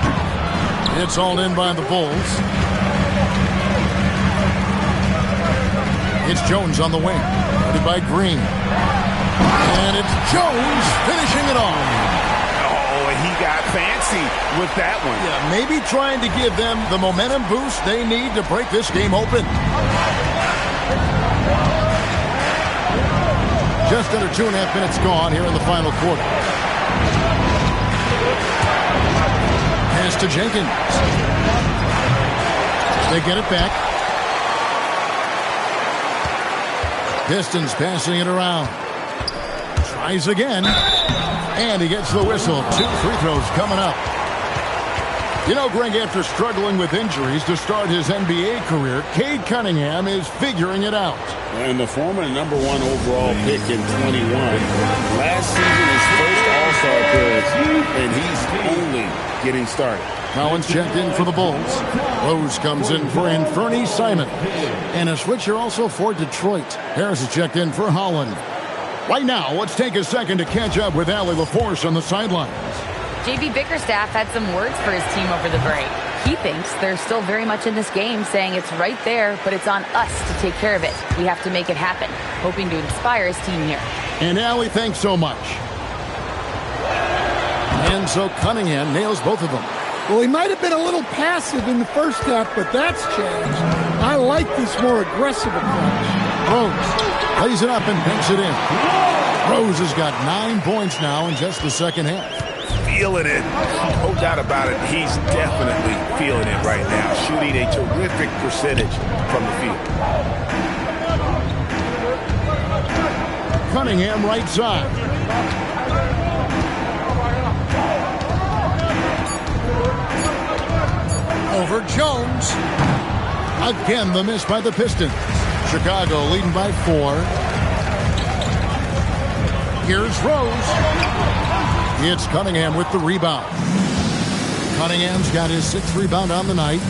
It's hauled in by the Bulls. It's Jones on the wing. Guarded by Green. And it's Jones finishing it off. Oh, and he got fancy with that one. Yeah, maybe trying to give them the momentum boost they need to break this game open. Just under 2.5 minutes gone here in the final quarter. Pass to Jenkins. They get it back. Pistons passing it around. Tries again. And he gets the whistle. 2 free throws coming up. You know, Greg, after struggling with injuries to start his NBA career, Cade Cunningham is figuring it out. And the former #1 overall pick in 21. Last season, his first All-Star appearance, and he's only getting started. Collins checked in for the Bulls. Rose comes in for Anfernee Simons. And a switcher also for Detroit. Harris is checked in for Holland. Right now, let's take a second to catch up with Allie LaForce on the sidelines. J.B. Bickerstaff had some words for his team over the break. He thinks they're still very much in this game, saying it's right there, but it's on us to take care of it. We have to make it happen, hoping to inspire his team here. And Allie, thanks so much. And so Cunningham nails both of them. Well, he might have been a little passive in the first half, but that's changed. I like this more aggressive approach. Rose plays it up and banks it in. Rose has got 9 points now in just the second half. Feeling it. No doubt about it. He's definitely feeling it right now. Shooting a terrific percentage from the field. Cunningham right side. Over Jones. Again, the miss by the Pistons. Chicago leading by 4. Here's Rose. It's Cunningham with the rebound. Cunningham's got his 6th rebound on the night.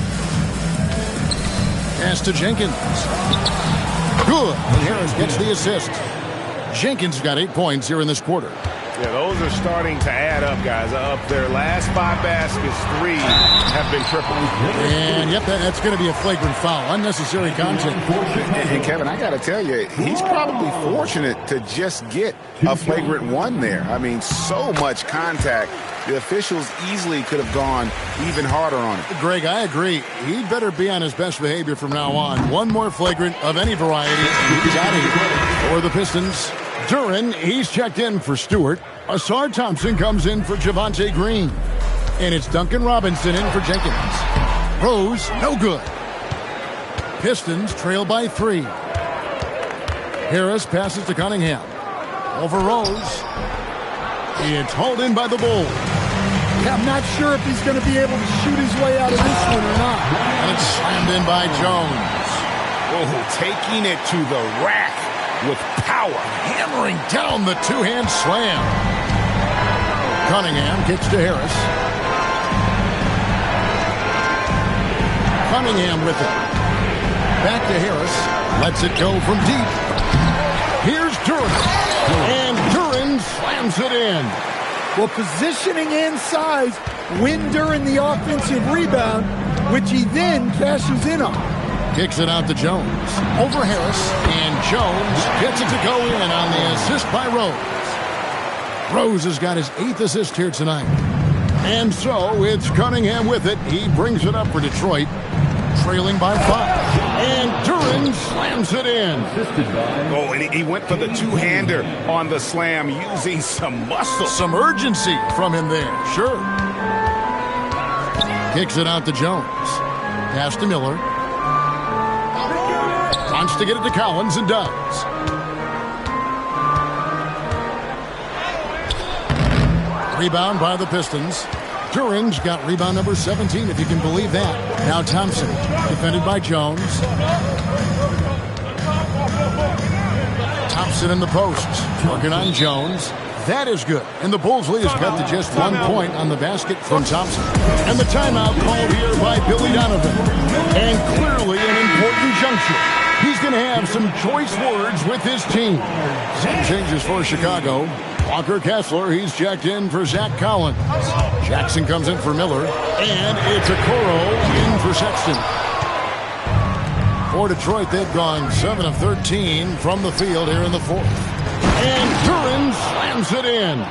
Pass to Jenkins. Good. And Harris gets the assist. Jenkins got 8 points here in this quarter. Yeah, those are starting to add up, guys. Up their last 5 baskets, 3 have been triple. And, yep, that's going to be a flagrant foul. Unnecessary contact. And Kevin, I got to tell you, he's probably fortunate to just get a flagrant 1 there. I mean, so much contact. The officials easily could have gone even harder on it. Greg, I agree. He'd better be on his best behavior from now on. One more flagrant of any variety, he's out of here. For the Pistons, Duren, he's checked in for Stewart. Asar Thompson comes in for Javonte Green. And it's Duncan Robinson in for Jenkins. Rose, no good. Pistons trail by 3. Harris passes to Cunningham. Over Rose. It's hauled in by the Bulls. Yeah, I'm not sure if he's going to be able to shoot his way out of this one or not. And it's slammed in by Jones. Oh, taking it to the rack with power. Hammering down the 2-hand slam. Cunningham gets to Harris. Cunningham with it. Back to Harris. Lets it go from deep. Here's Duren. And Duren slams it in. Well, positioning and size win Duren the offensive rebound, which he then cashes in on. Kicks it out to Jones. Over Harris. And Jones gets it to go in on the assist by Rose. Rose has got his 8th assist here tonight. And so it's Cunningham with it. He brings it up for Detroit, trailing by 5. And Duren slams it in. Oh, and he went for the two-hander on the slam using some muscle. Some urgency from him there, sure. Kicks it out to Jones. Pass to Miller. Wants to get it to Collins and does. Rebound by the Pistons. Duren's got rebound number 17, if you can believe that. Now Thompson, defended by Jones. Thompson in the posts, working on Jones. That is good. And the Bulls lead is cut to just 1 point on the basket from Thompson. And the timeout called here by Billy Donovan. And clearly an important juncture. He's going to have some choice words with his team. Some changes for Chicago. Walker Kessler, he's checked in for Zach Collins. Jackson comes in for Miller. And it's Okoro in for Sexton. For Detroit, they've gone 7 of 13 from the field here in the fourth. And Duren slams it in.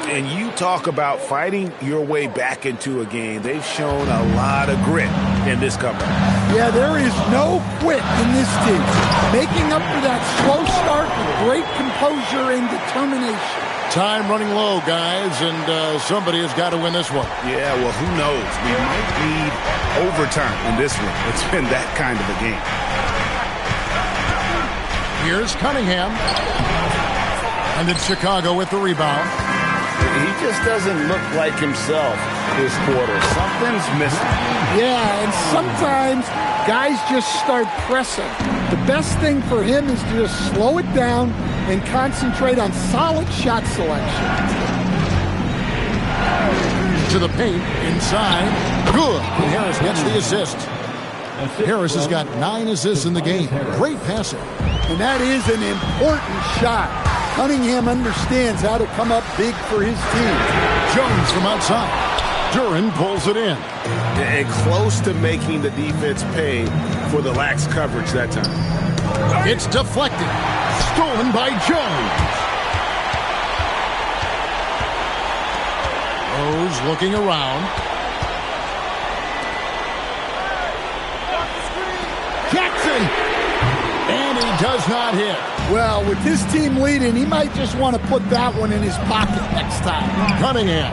And you talk about fighting your way back into a game. They've shown a lot of grit in this comeback. Yeah, there is no quit in this team. Making up for that slow start with great composure and determination. Time running low, guys, and somebody has got to win this one. Yeah, well, who knows? We might need overtime in this one. It's been that kind of a game. Here's Cunningham. And it's Chicago with the rebound. He just doesn't look like himself this quarter. Something's missing. Yeah, and sometimes guys just start pressing. The best thing for him is to just slow it down and concentrate on solid shot selection. To the paint, inside. Good. And Harris gets the assist. Harris has got 9 assists in the game. Great passing. And that is an important shot. Cunningham understands how to come up big for his team. Jones from outside. Duren pulls it in. And close to making the defense pay for the lax coverage that time. It's deflected. Stolen by Jones. Rose looking around. Jackson! And he does not hit. Well, with this team leading, he might just want to put that one in his pocket next time. Cunningham.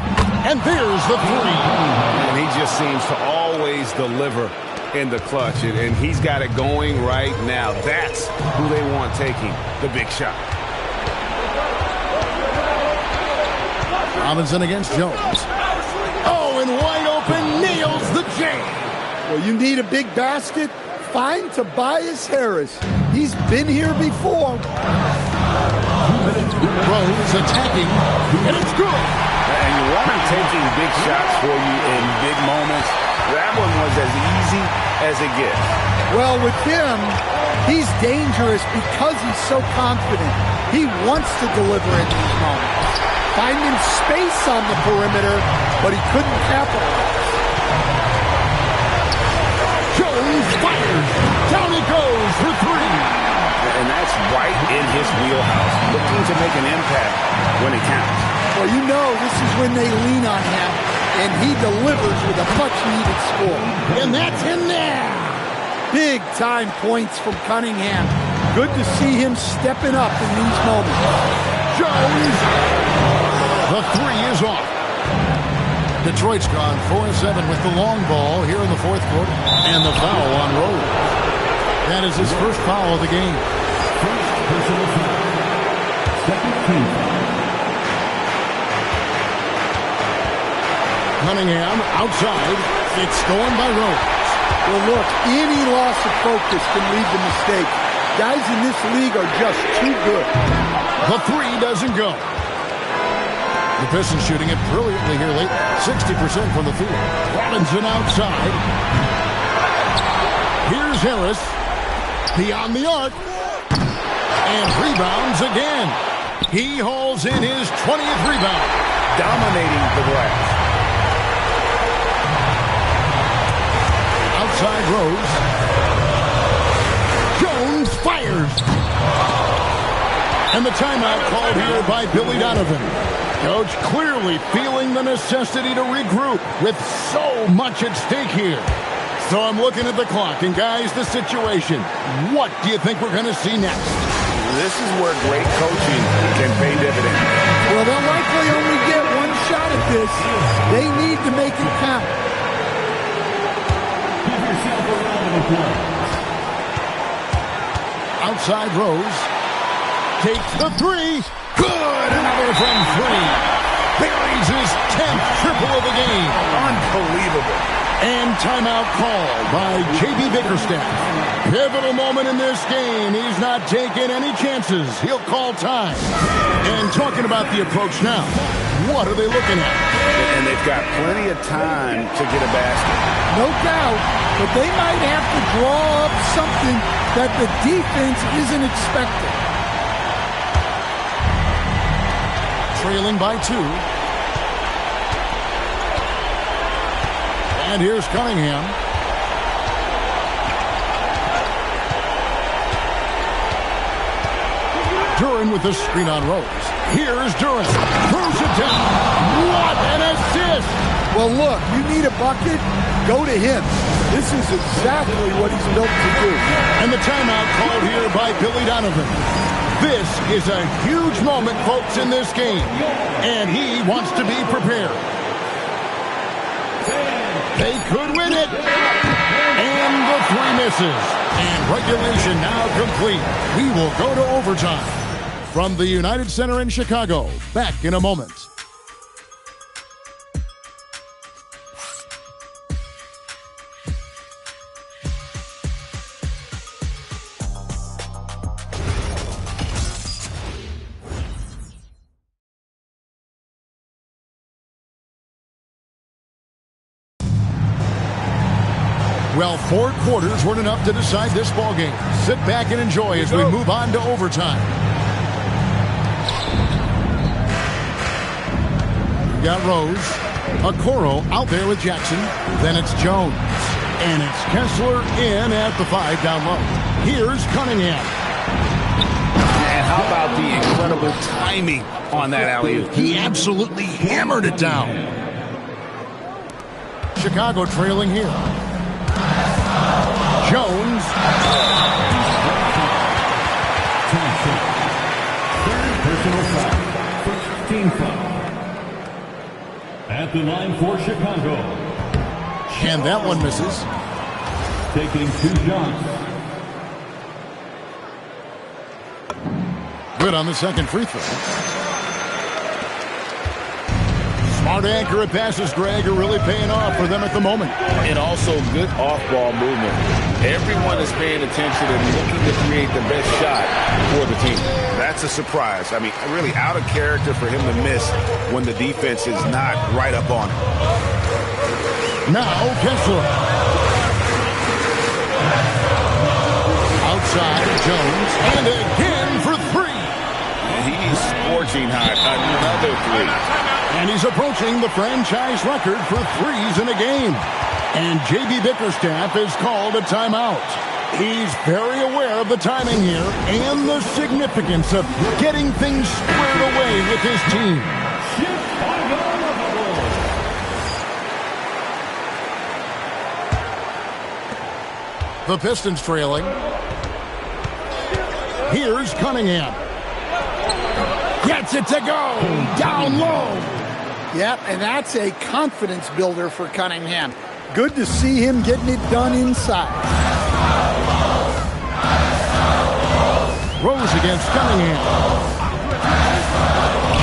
And there's the three. And he just seems to always deliver in the clutch. And he's got it going right now. That's who they want taking the big shot. Robinson against Jones. Oh, and wide open, nails the jam. Well, you need a big basket? Find Tobias Harris. He's been here before. Rose attacking, and it's good. And you want him taking big shots for you in big moments. That one was as easy as it gets. Well, with him, he's dangerous because he's so confident. He wants to deliver in these moments. Finding space on the perimeter, but he couldn't capitalize. Jones fires. Down he goes for 3. And that's right in his wheelhouse. Looking to make an impact when it counts. Well, you know this is when they lean on him, and he delivers with a much-needed score. And that's in there. Big-time points from Cunningham. Good to see him stepping up in these moments. Jones. The 3 is off. Detroit's gone 4-7 with the long ball here in the fourth quarter. And the foul on Rose. That is his first foul of the game. First personal foul. Second team foul. Cunningham outside. It's stolen by Rose. Well, look, any loss of focus can lead to mistakes. Guys in this league are just too good. The 3 doesn't go. The Pistons shooting it brilliantly here late. 60% from the field. Robinson outside. Here's Harris. Beyond the arc. And rebounds again. He hauls in his 20th rebound. Dominating the glass. Outside Rose. Jones fires. And the timeout called here by Billy Donovan. Coach clearly feeling the necessity to regroup with so much at stake here. So I'm looking at the clock, and guys, the situation. What do you think we're going to see next? This is where great coaching can pay dividends. Well, they'll likely only get one shot at this. They need to make it count. Give yourself a round of applause. Outside Rose. Takes the three. Good! Another from three. Buries his 10th triple of the game. Unbelievable. And timeout called by J.B. Bickerstaff. Pivotal moment in this game. He's not taking any chances. He'll call time. And talking about the approach now, what are they looking at? And they've got plenty of time to get a basket. No doubt, but they might have to draw up something that the defense isn't expecting. Trailing by 2. And here's Cunningham. Duren with the screen on Rose. Here's Duren. Throws it down. What an assist! Well, look, you need a bucket, go to him. This is exactly what he's built to do. And the timeout called here by Billy Donovan. This is a huge moment, folks, in this game. And he wants to be prepared. They could win it. And the three misses. And regulation now complete. We will go to overtime. From the United Center in Chicago, back in a moment. Well, 4 quarters weren't enough to decide this ballgame. Sit back and enjoy as we move on to overtime. We got Rose. Okoro out there with Jackson. Then it's Jones. And it's Kessler in at the 5 down low. Here's Cunningham. And how about the incredible timing on that alley-oop? He absolutely hammered it down. Chicago trailing here. Jones. Third personal foul. First team foul. At the line for Chicago. And that one misses. Taking 2 shots. Good on the second free throw. Smart accurate passes, Greg, are really paying off for them at the moment. And also good off-ball movement. Everyone is paying attention and looking to create the best shot for the team. That's a surprise. I mean, really out of character for him to miss when the defense is not right up on him. Now Kessler. Outside, Jones. And again for 3. And he's scorching hot. Another 3. And he's approaching the franchise record for threes in a game. And J.B. Bickerstaff has called a timeout. He's very aware of the timing here and the significance of getting things squared away with his team. The Pistons trailing. Here's Cunningham. Gets it to go. Down low. Yep, and that's a confidence builder for Cunningham. Good to see him getting it done inside. Rose against Cunningham.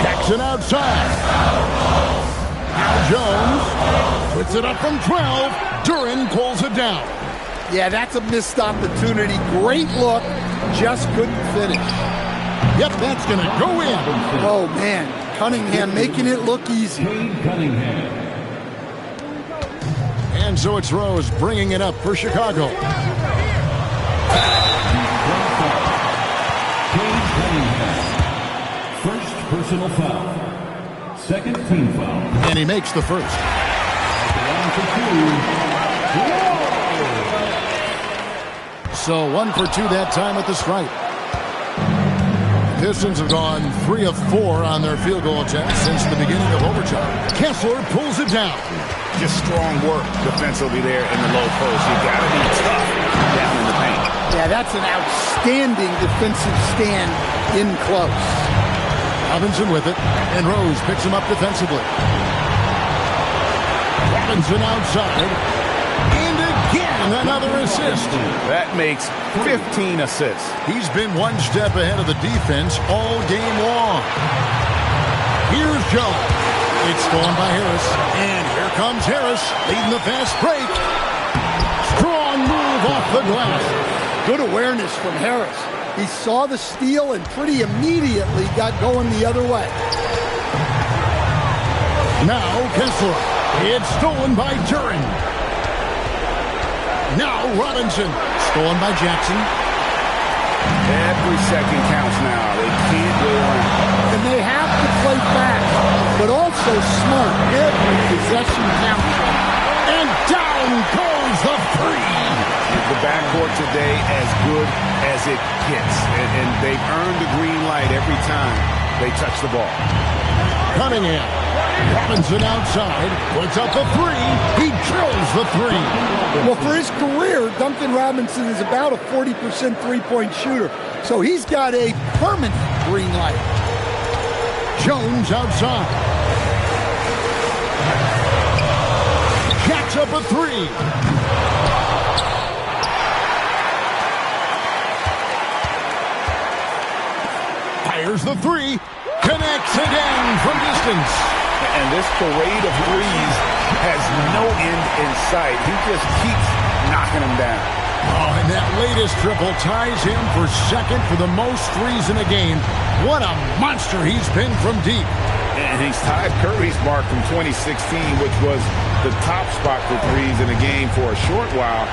Jackson outside. Now Jones puts it up from 12. Duren pulls it down. Yeah, that's a missed opportunity. Great look, just couldn't finish. Yep, that's going to go in. Oh, man. Cunningham making it look easy. Cunningham. And so it's Rose bringing it up for Chicago. First personal foul. Second team foul. And he makes the first. So 1 for 2 that time at the stripe. Pistons have gone 3 of 4 on their field goal attempts since the beginning of overtime. Kessler pulls it down. Just strong work defensively there in the low post. You got to be tough down in the paint. Yeah, that's an outstanding defensive stand in close. Robinson with it, and Rose picks him up defensively. Robinson outside, and again another assist. That makes 15 assists. He's been one step ahead of the defense all game long. Here's Jones. It's stolen by Harris, and here comes Harris leading the fast break. Strong move off the glass. Good awareness from Harris. He saw the steal and pretty immediately got going the other way. Now Kessler. It's stolen by Duren. Now Robinson. Stolen by Jackson. Every second counts now. They can't go around. And they have to play fast, but also smart. Every possession counts. And down goes the three. The backcourt today as good as it gets. And they've earned the green light every time they touch the ball. Cunningham. Robinson outside. Puts up the three. He drills the three. Well, for his career, Duncan Robinson is about a 40% three-point shooter. So he's got a permanent green light. Jones outside. Jacks up a three. Fires the three. Connects again from distance. And this parade of threes has no end in sight. He just keeps knocking them down. Oh, and that latest triple ties him for second for the most threes in a game. What a monster he's been from deep. And he's tied Curry's mark from 2016, which was the top spot for threes in a game for a short while.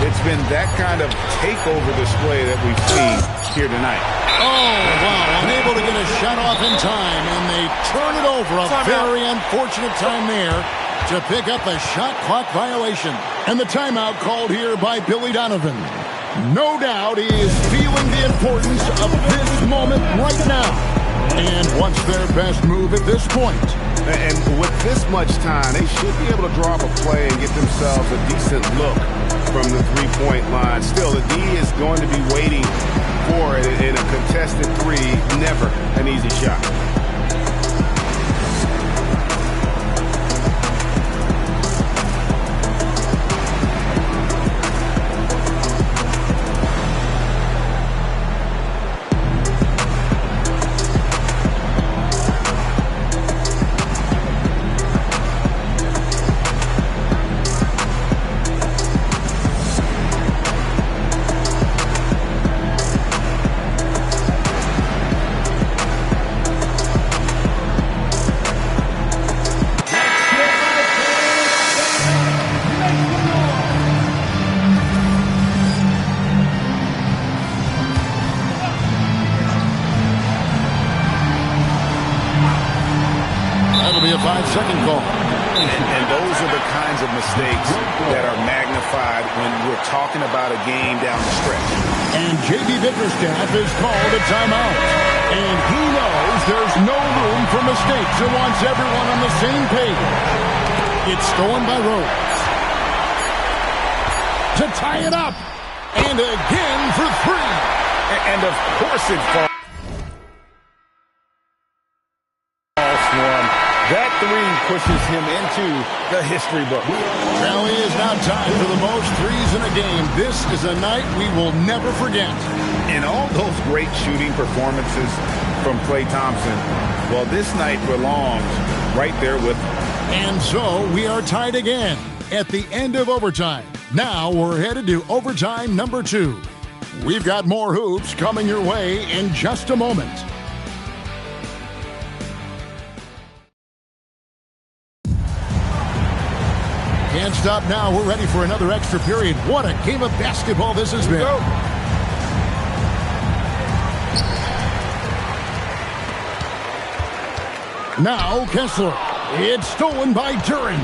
It's been that kind of takeover display that we've seen here tonight. Oh, wow. Unable to get a shot off in time, and they turn it over. A very unfortunate time there to pick up a shot clock violation. And the timeout called here by Billy Donovan. No doubt he is feeling the importance of this moment right now. And what's their best move at this point? And with this much time, they should be able to draw up a play and get themselves a decent look from the three-point line. Still, the D is going to be waiting for it in a contested three. Never an easy shot. Second goal. And those are the kinds of mistakes that are magnified when we're talking about a game down the stretch. And J.B. Bickerstaff has called a timeout. And he knows there's no room for mistakes and wants everyone on the same page. It's stolen by Rose. To tie it up. And again for three. And of course it falls for him. That three pushes him into the history book. Well, he is now tied for the most threes in a game. This is a night we will never forget. And all those great shooting performances from Klay Thompson, well, this night belongs right there with him. And so we are tied again at the end of overtime. Now we're headed to overtime number 2. We've got more hoops coming your way in just a moment. Can't stop now. We're ready for another extra period. What a game of basketball this has been. Now Kessler. It's stolen by Duren.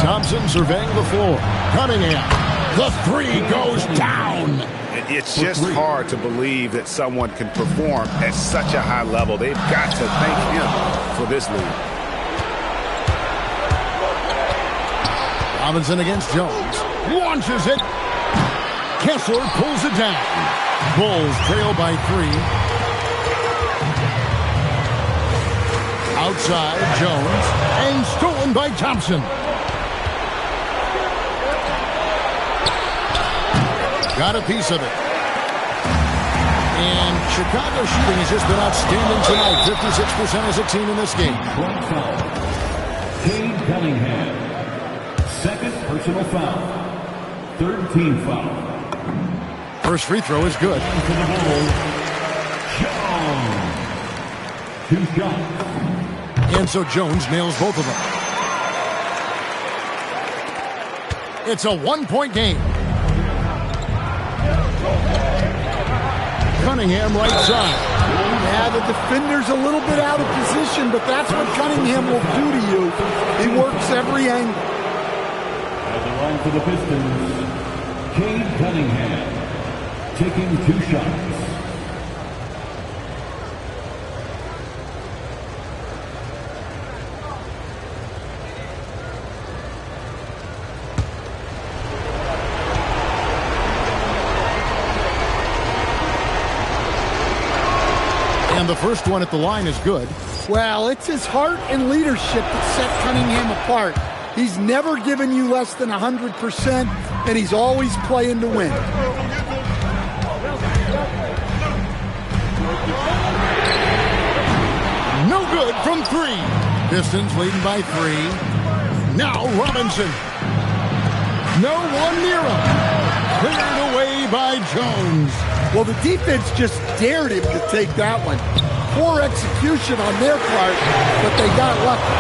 Thompson surveying the floor. Cunningham. The three goes down. It's just hard to believe that someone can perform at such a high level. They've got to thank him for this lead. Robinson against Jones. Launches it. Kessler pulls it down. Bulls trail by 3. Outside, Jones. And stolen by Thompson. Got a piece of it. And Chicago shooting has just been outstanding tonight. 56% as a team in this game. Cade Cunningham. Second personal foul. Third team foul. First free throw is good. Into the hole. Jones. 2 shots. And so Jones nails both of them. It's a 1-point game. Cunningham right side. Yeah, the defender's a little bit out of position, but that's what Cunningham will do to you. He works every angle. At the line for the Pistons, Cade Cunningham taking 2 shots. And the first one at the line is good. Well, it's his heart and leadership that set Cunningham apart. He's never given you less than 100%, and he's always playing to win. No good from 3. Pistons leading by 3. Now Robinson. No one near him. Cleared away by Jones. Well, the defense just dared him to take that one. Poor execution on their part, but they got lucky.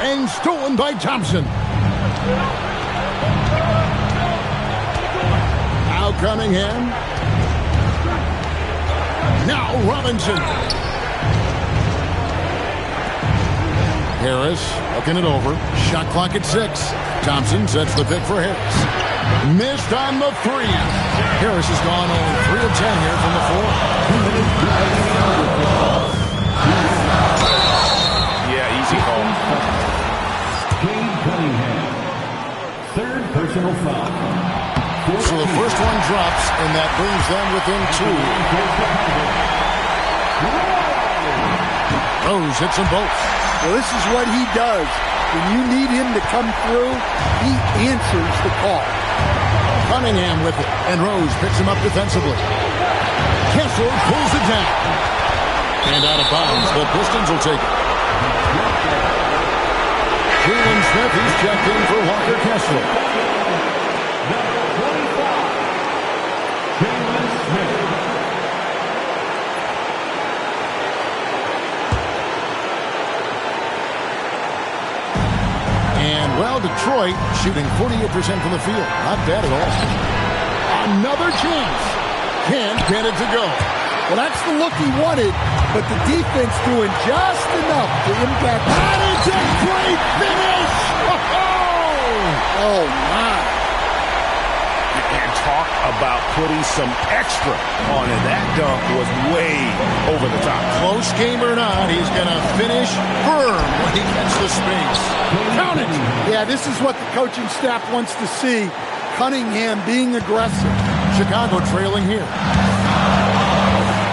And stolen by Thompson. Now Cunningham. Now Robinson. Harris looking it over. Shot clock at 6. Thompson sets the pick for Harris. Missed on the 3. Harris has gone only 3 of 10 here from the floor. Yeah, easy call. Cade Cunningham. Third personal foul. So the first one drops, and that brings them within 2. Rose hits them both. Well, this is what he does. When you need him to come through, he answers the call. Cunningham with it, and Rose picks him up defensively. Kessler pulls it down. And out of bounds, the Pistons will take it. Jalen Smith, he's checked in for Walker Kessler. Number 25, Jalen Smith. And, well, Detroit shooting 48% from the field. Not bad at all. Another chance. Can't get it to go. Well, that's the look he wanted, but the defense doing just enough to impact. And it's a great finish! Oh, my. And talk about putting some extra on it. That dunk was way over the top. Close game or not, he's going to finish firm when he gets the space. Count it! Yeah, this is what the coaching staff wants to see. Cunningham being aggressive. Chicago trailing here.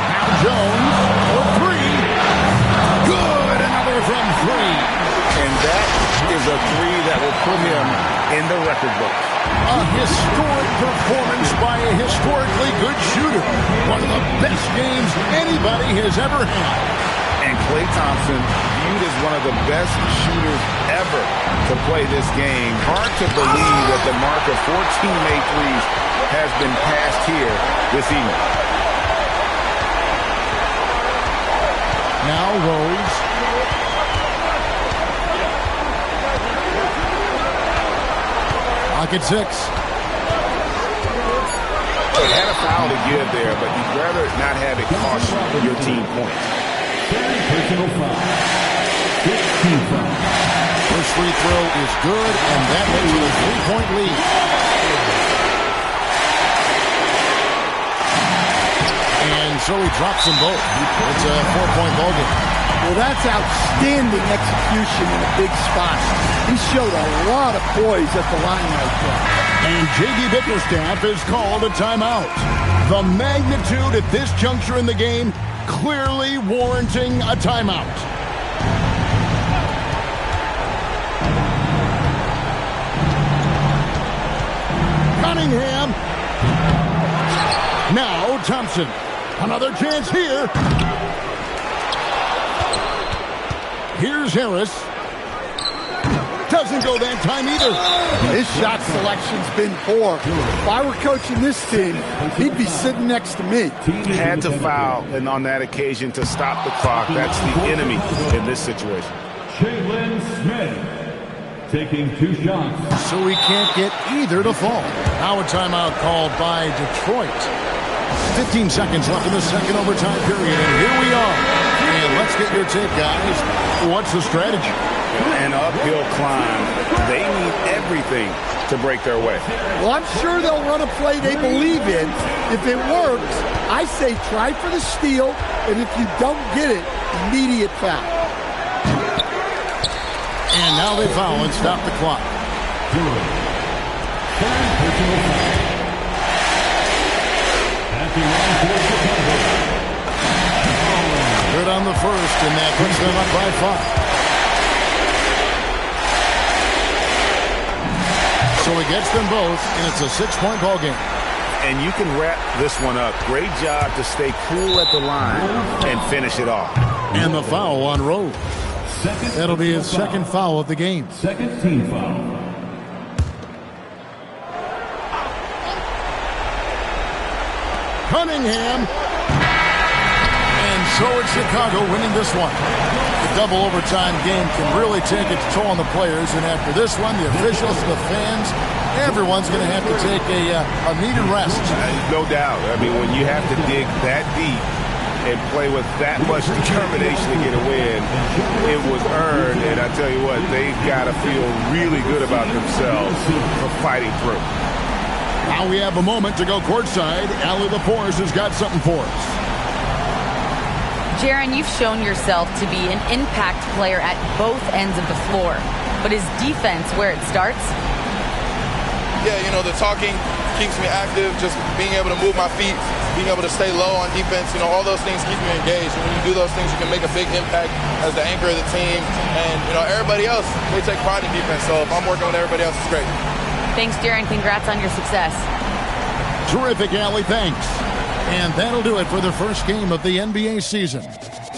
Now Jones for 3. Good! Another from 3. And that is a 3 that will put him in the record book. A historic performance by a historically good shooter. One of the best games anybody has ever had. And Klay Thompson viewed as one of the best shooters ever to play this game. Hard to believe that the mark of 14 made threes has been passed here this evening. Now Rose. Lock at 6. He had a foul to give there, but you'd rather not have it cost your team points. Third personal foul. 15 foul. First free throw is good, and that makes it a 3-point lead. so he drops them both. It's a 4-point ball game. Well, that's outstanding execution in a big spot. He showed a lot of poise at the line right there. And J.D. Bickerstaff has called a timeout. The magnitude at this juncture in the game clearly warranting a timeout. Cunningham. Now Thompson. Another chance here. Here's Harris. Doesn't go that time either. His shot selection's been poor. If I were coaching this team, he'd be sitting next to me. Had to foul and on that occasion to stop the clock. That's the enemy in this situation. Jalen Smith taking 2 shots. So he can't get either to fall. Now a timeout called by Detroit. 15 seconds left in the second overtime period, and here we are. And let's get your take, guys. What's the strategy? An uphill climb. They need everything to break their way. Well, I'm sure they'll run a play they believe in. If it works, I say try for the steal, and if you don't get it, immediate foul. And now they foul and stop the clock. Good on the first, and that puts them up by 5. So he gets them both, and it's a 6-point ball game. And you can wrap this one up. Great job to stay cool at the line and finish it off. And the foul on Rose. That'll be his second foul of the game. Second team foul. Cunningham. And so it's Chicago winning this one. The double overtime game can really take its toll on the players, and after this one, the officials, the fans, everyone's going to have to take a needed rest. No doubt. I mean, when you have to dig that deep and play with that much determination to get a win, it was earned, and I tell you what, they've got to feel really good about themselves for fighting through. Now we have a moment to go courtside. Allie LaForce has got something for us. Jaren, you've shown yourself to be an impact player at both ends of the floor. But is defense where it starts? Yeah, you know, the talking keeps me active, just being able to move my feet, being able to stay low on defense, you know, all those things keep me engaged. And when you do those things, you can make a big impact as the anchor of the team. And, you know, everybody else, they take pride in defense. So if I'm working with everybody else, it's great. Thanks, Jaren. Congrats on your success. Terrific, Allie. Thanks. And that'll do it for the first game of the NBA season.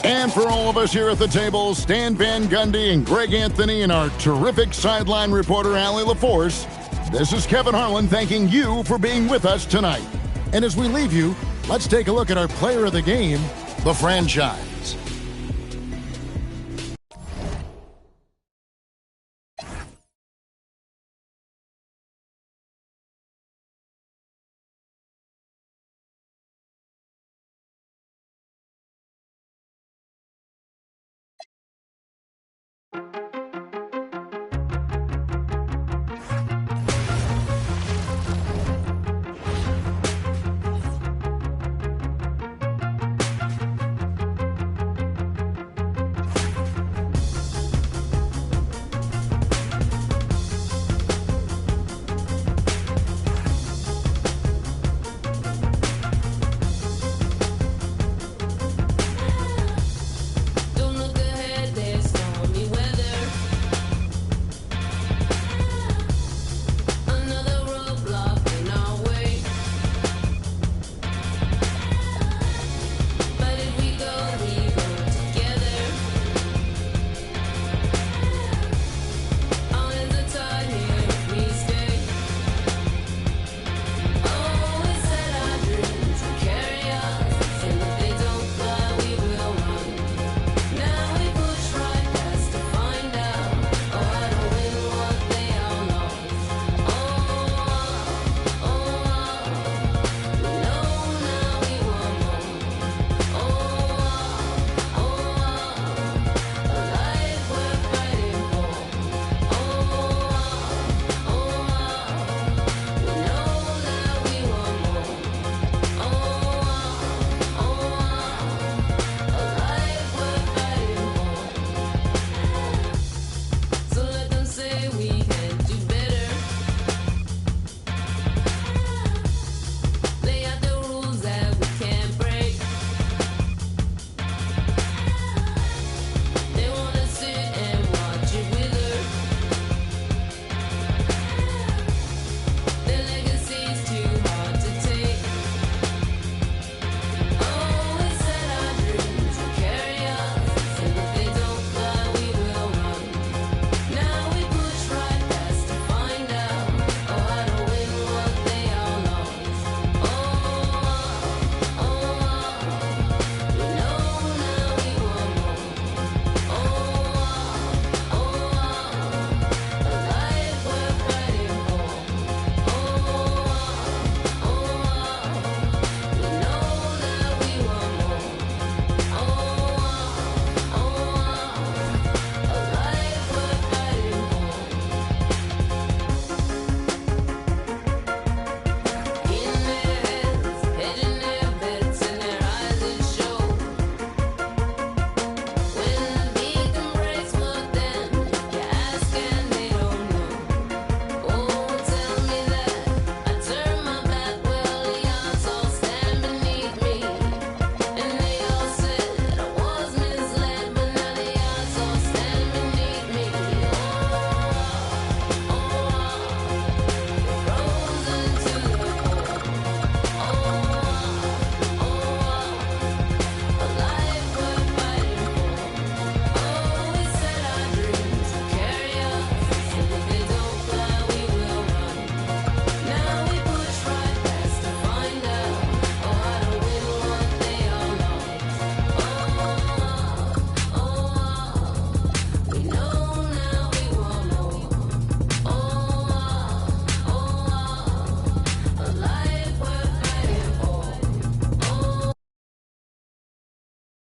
And for all of us here at the table, Stan Van Gundy and Greg Anthony and our terrific sideline reporter, Allie LaForce, this is Kevin Harlan thanking you for being with us tonight. And as we leave you, let's take a look at our player of the game, the franchise.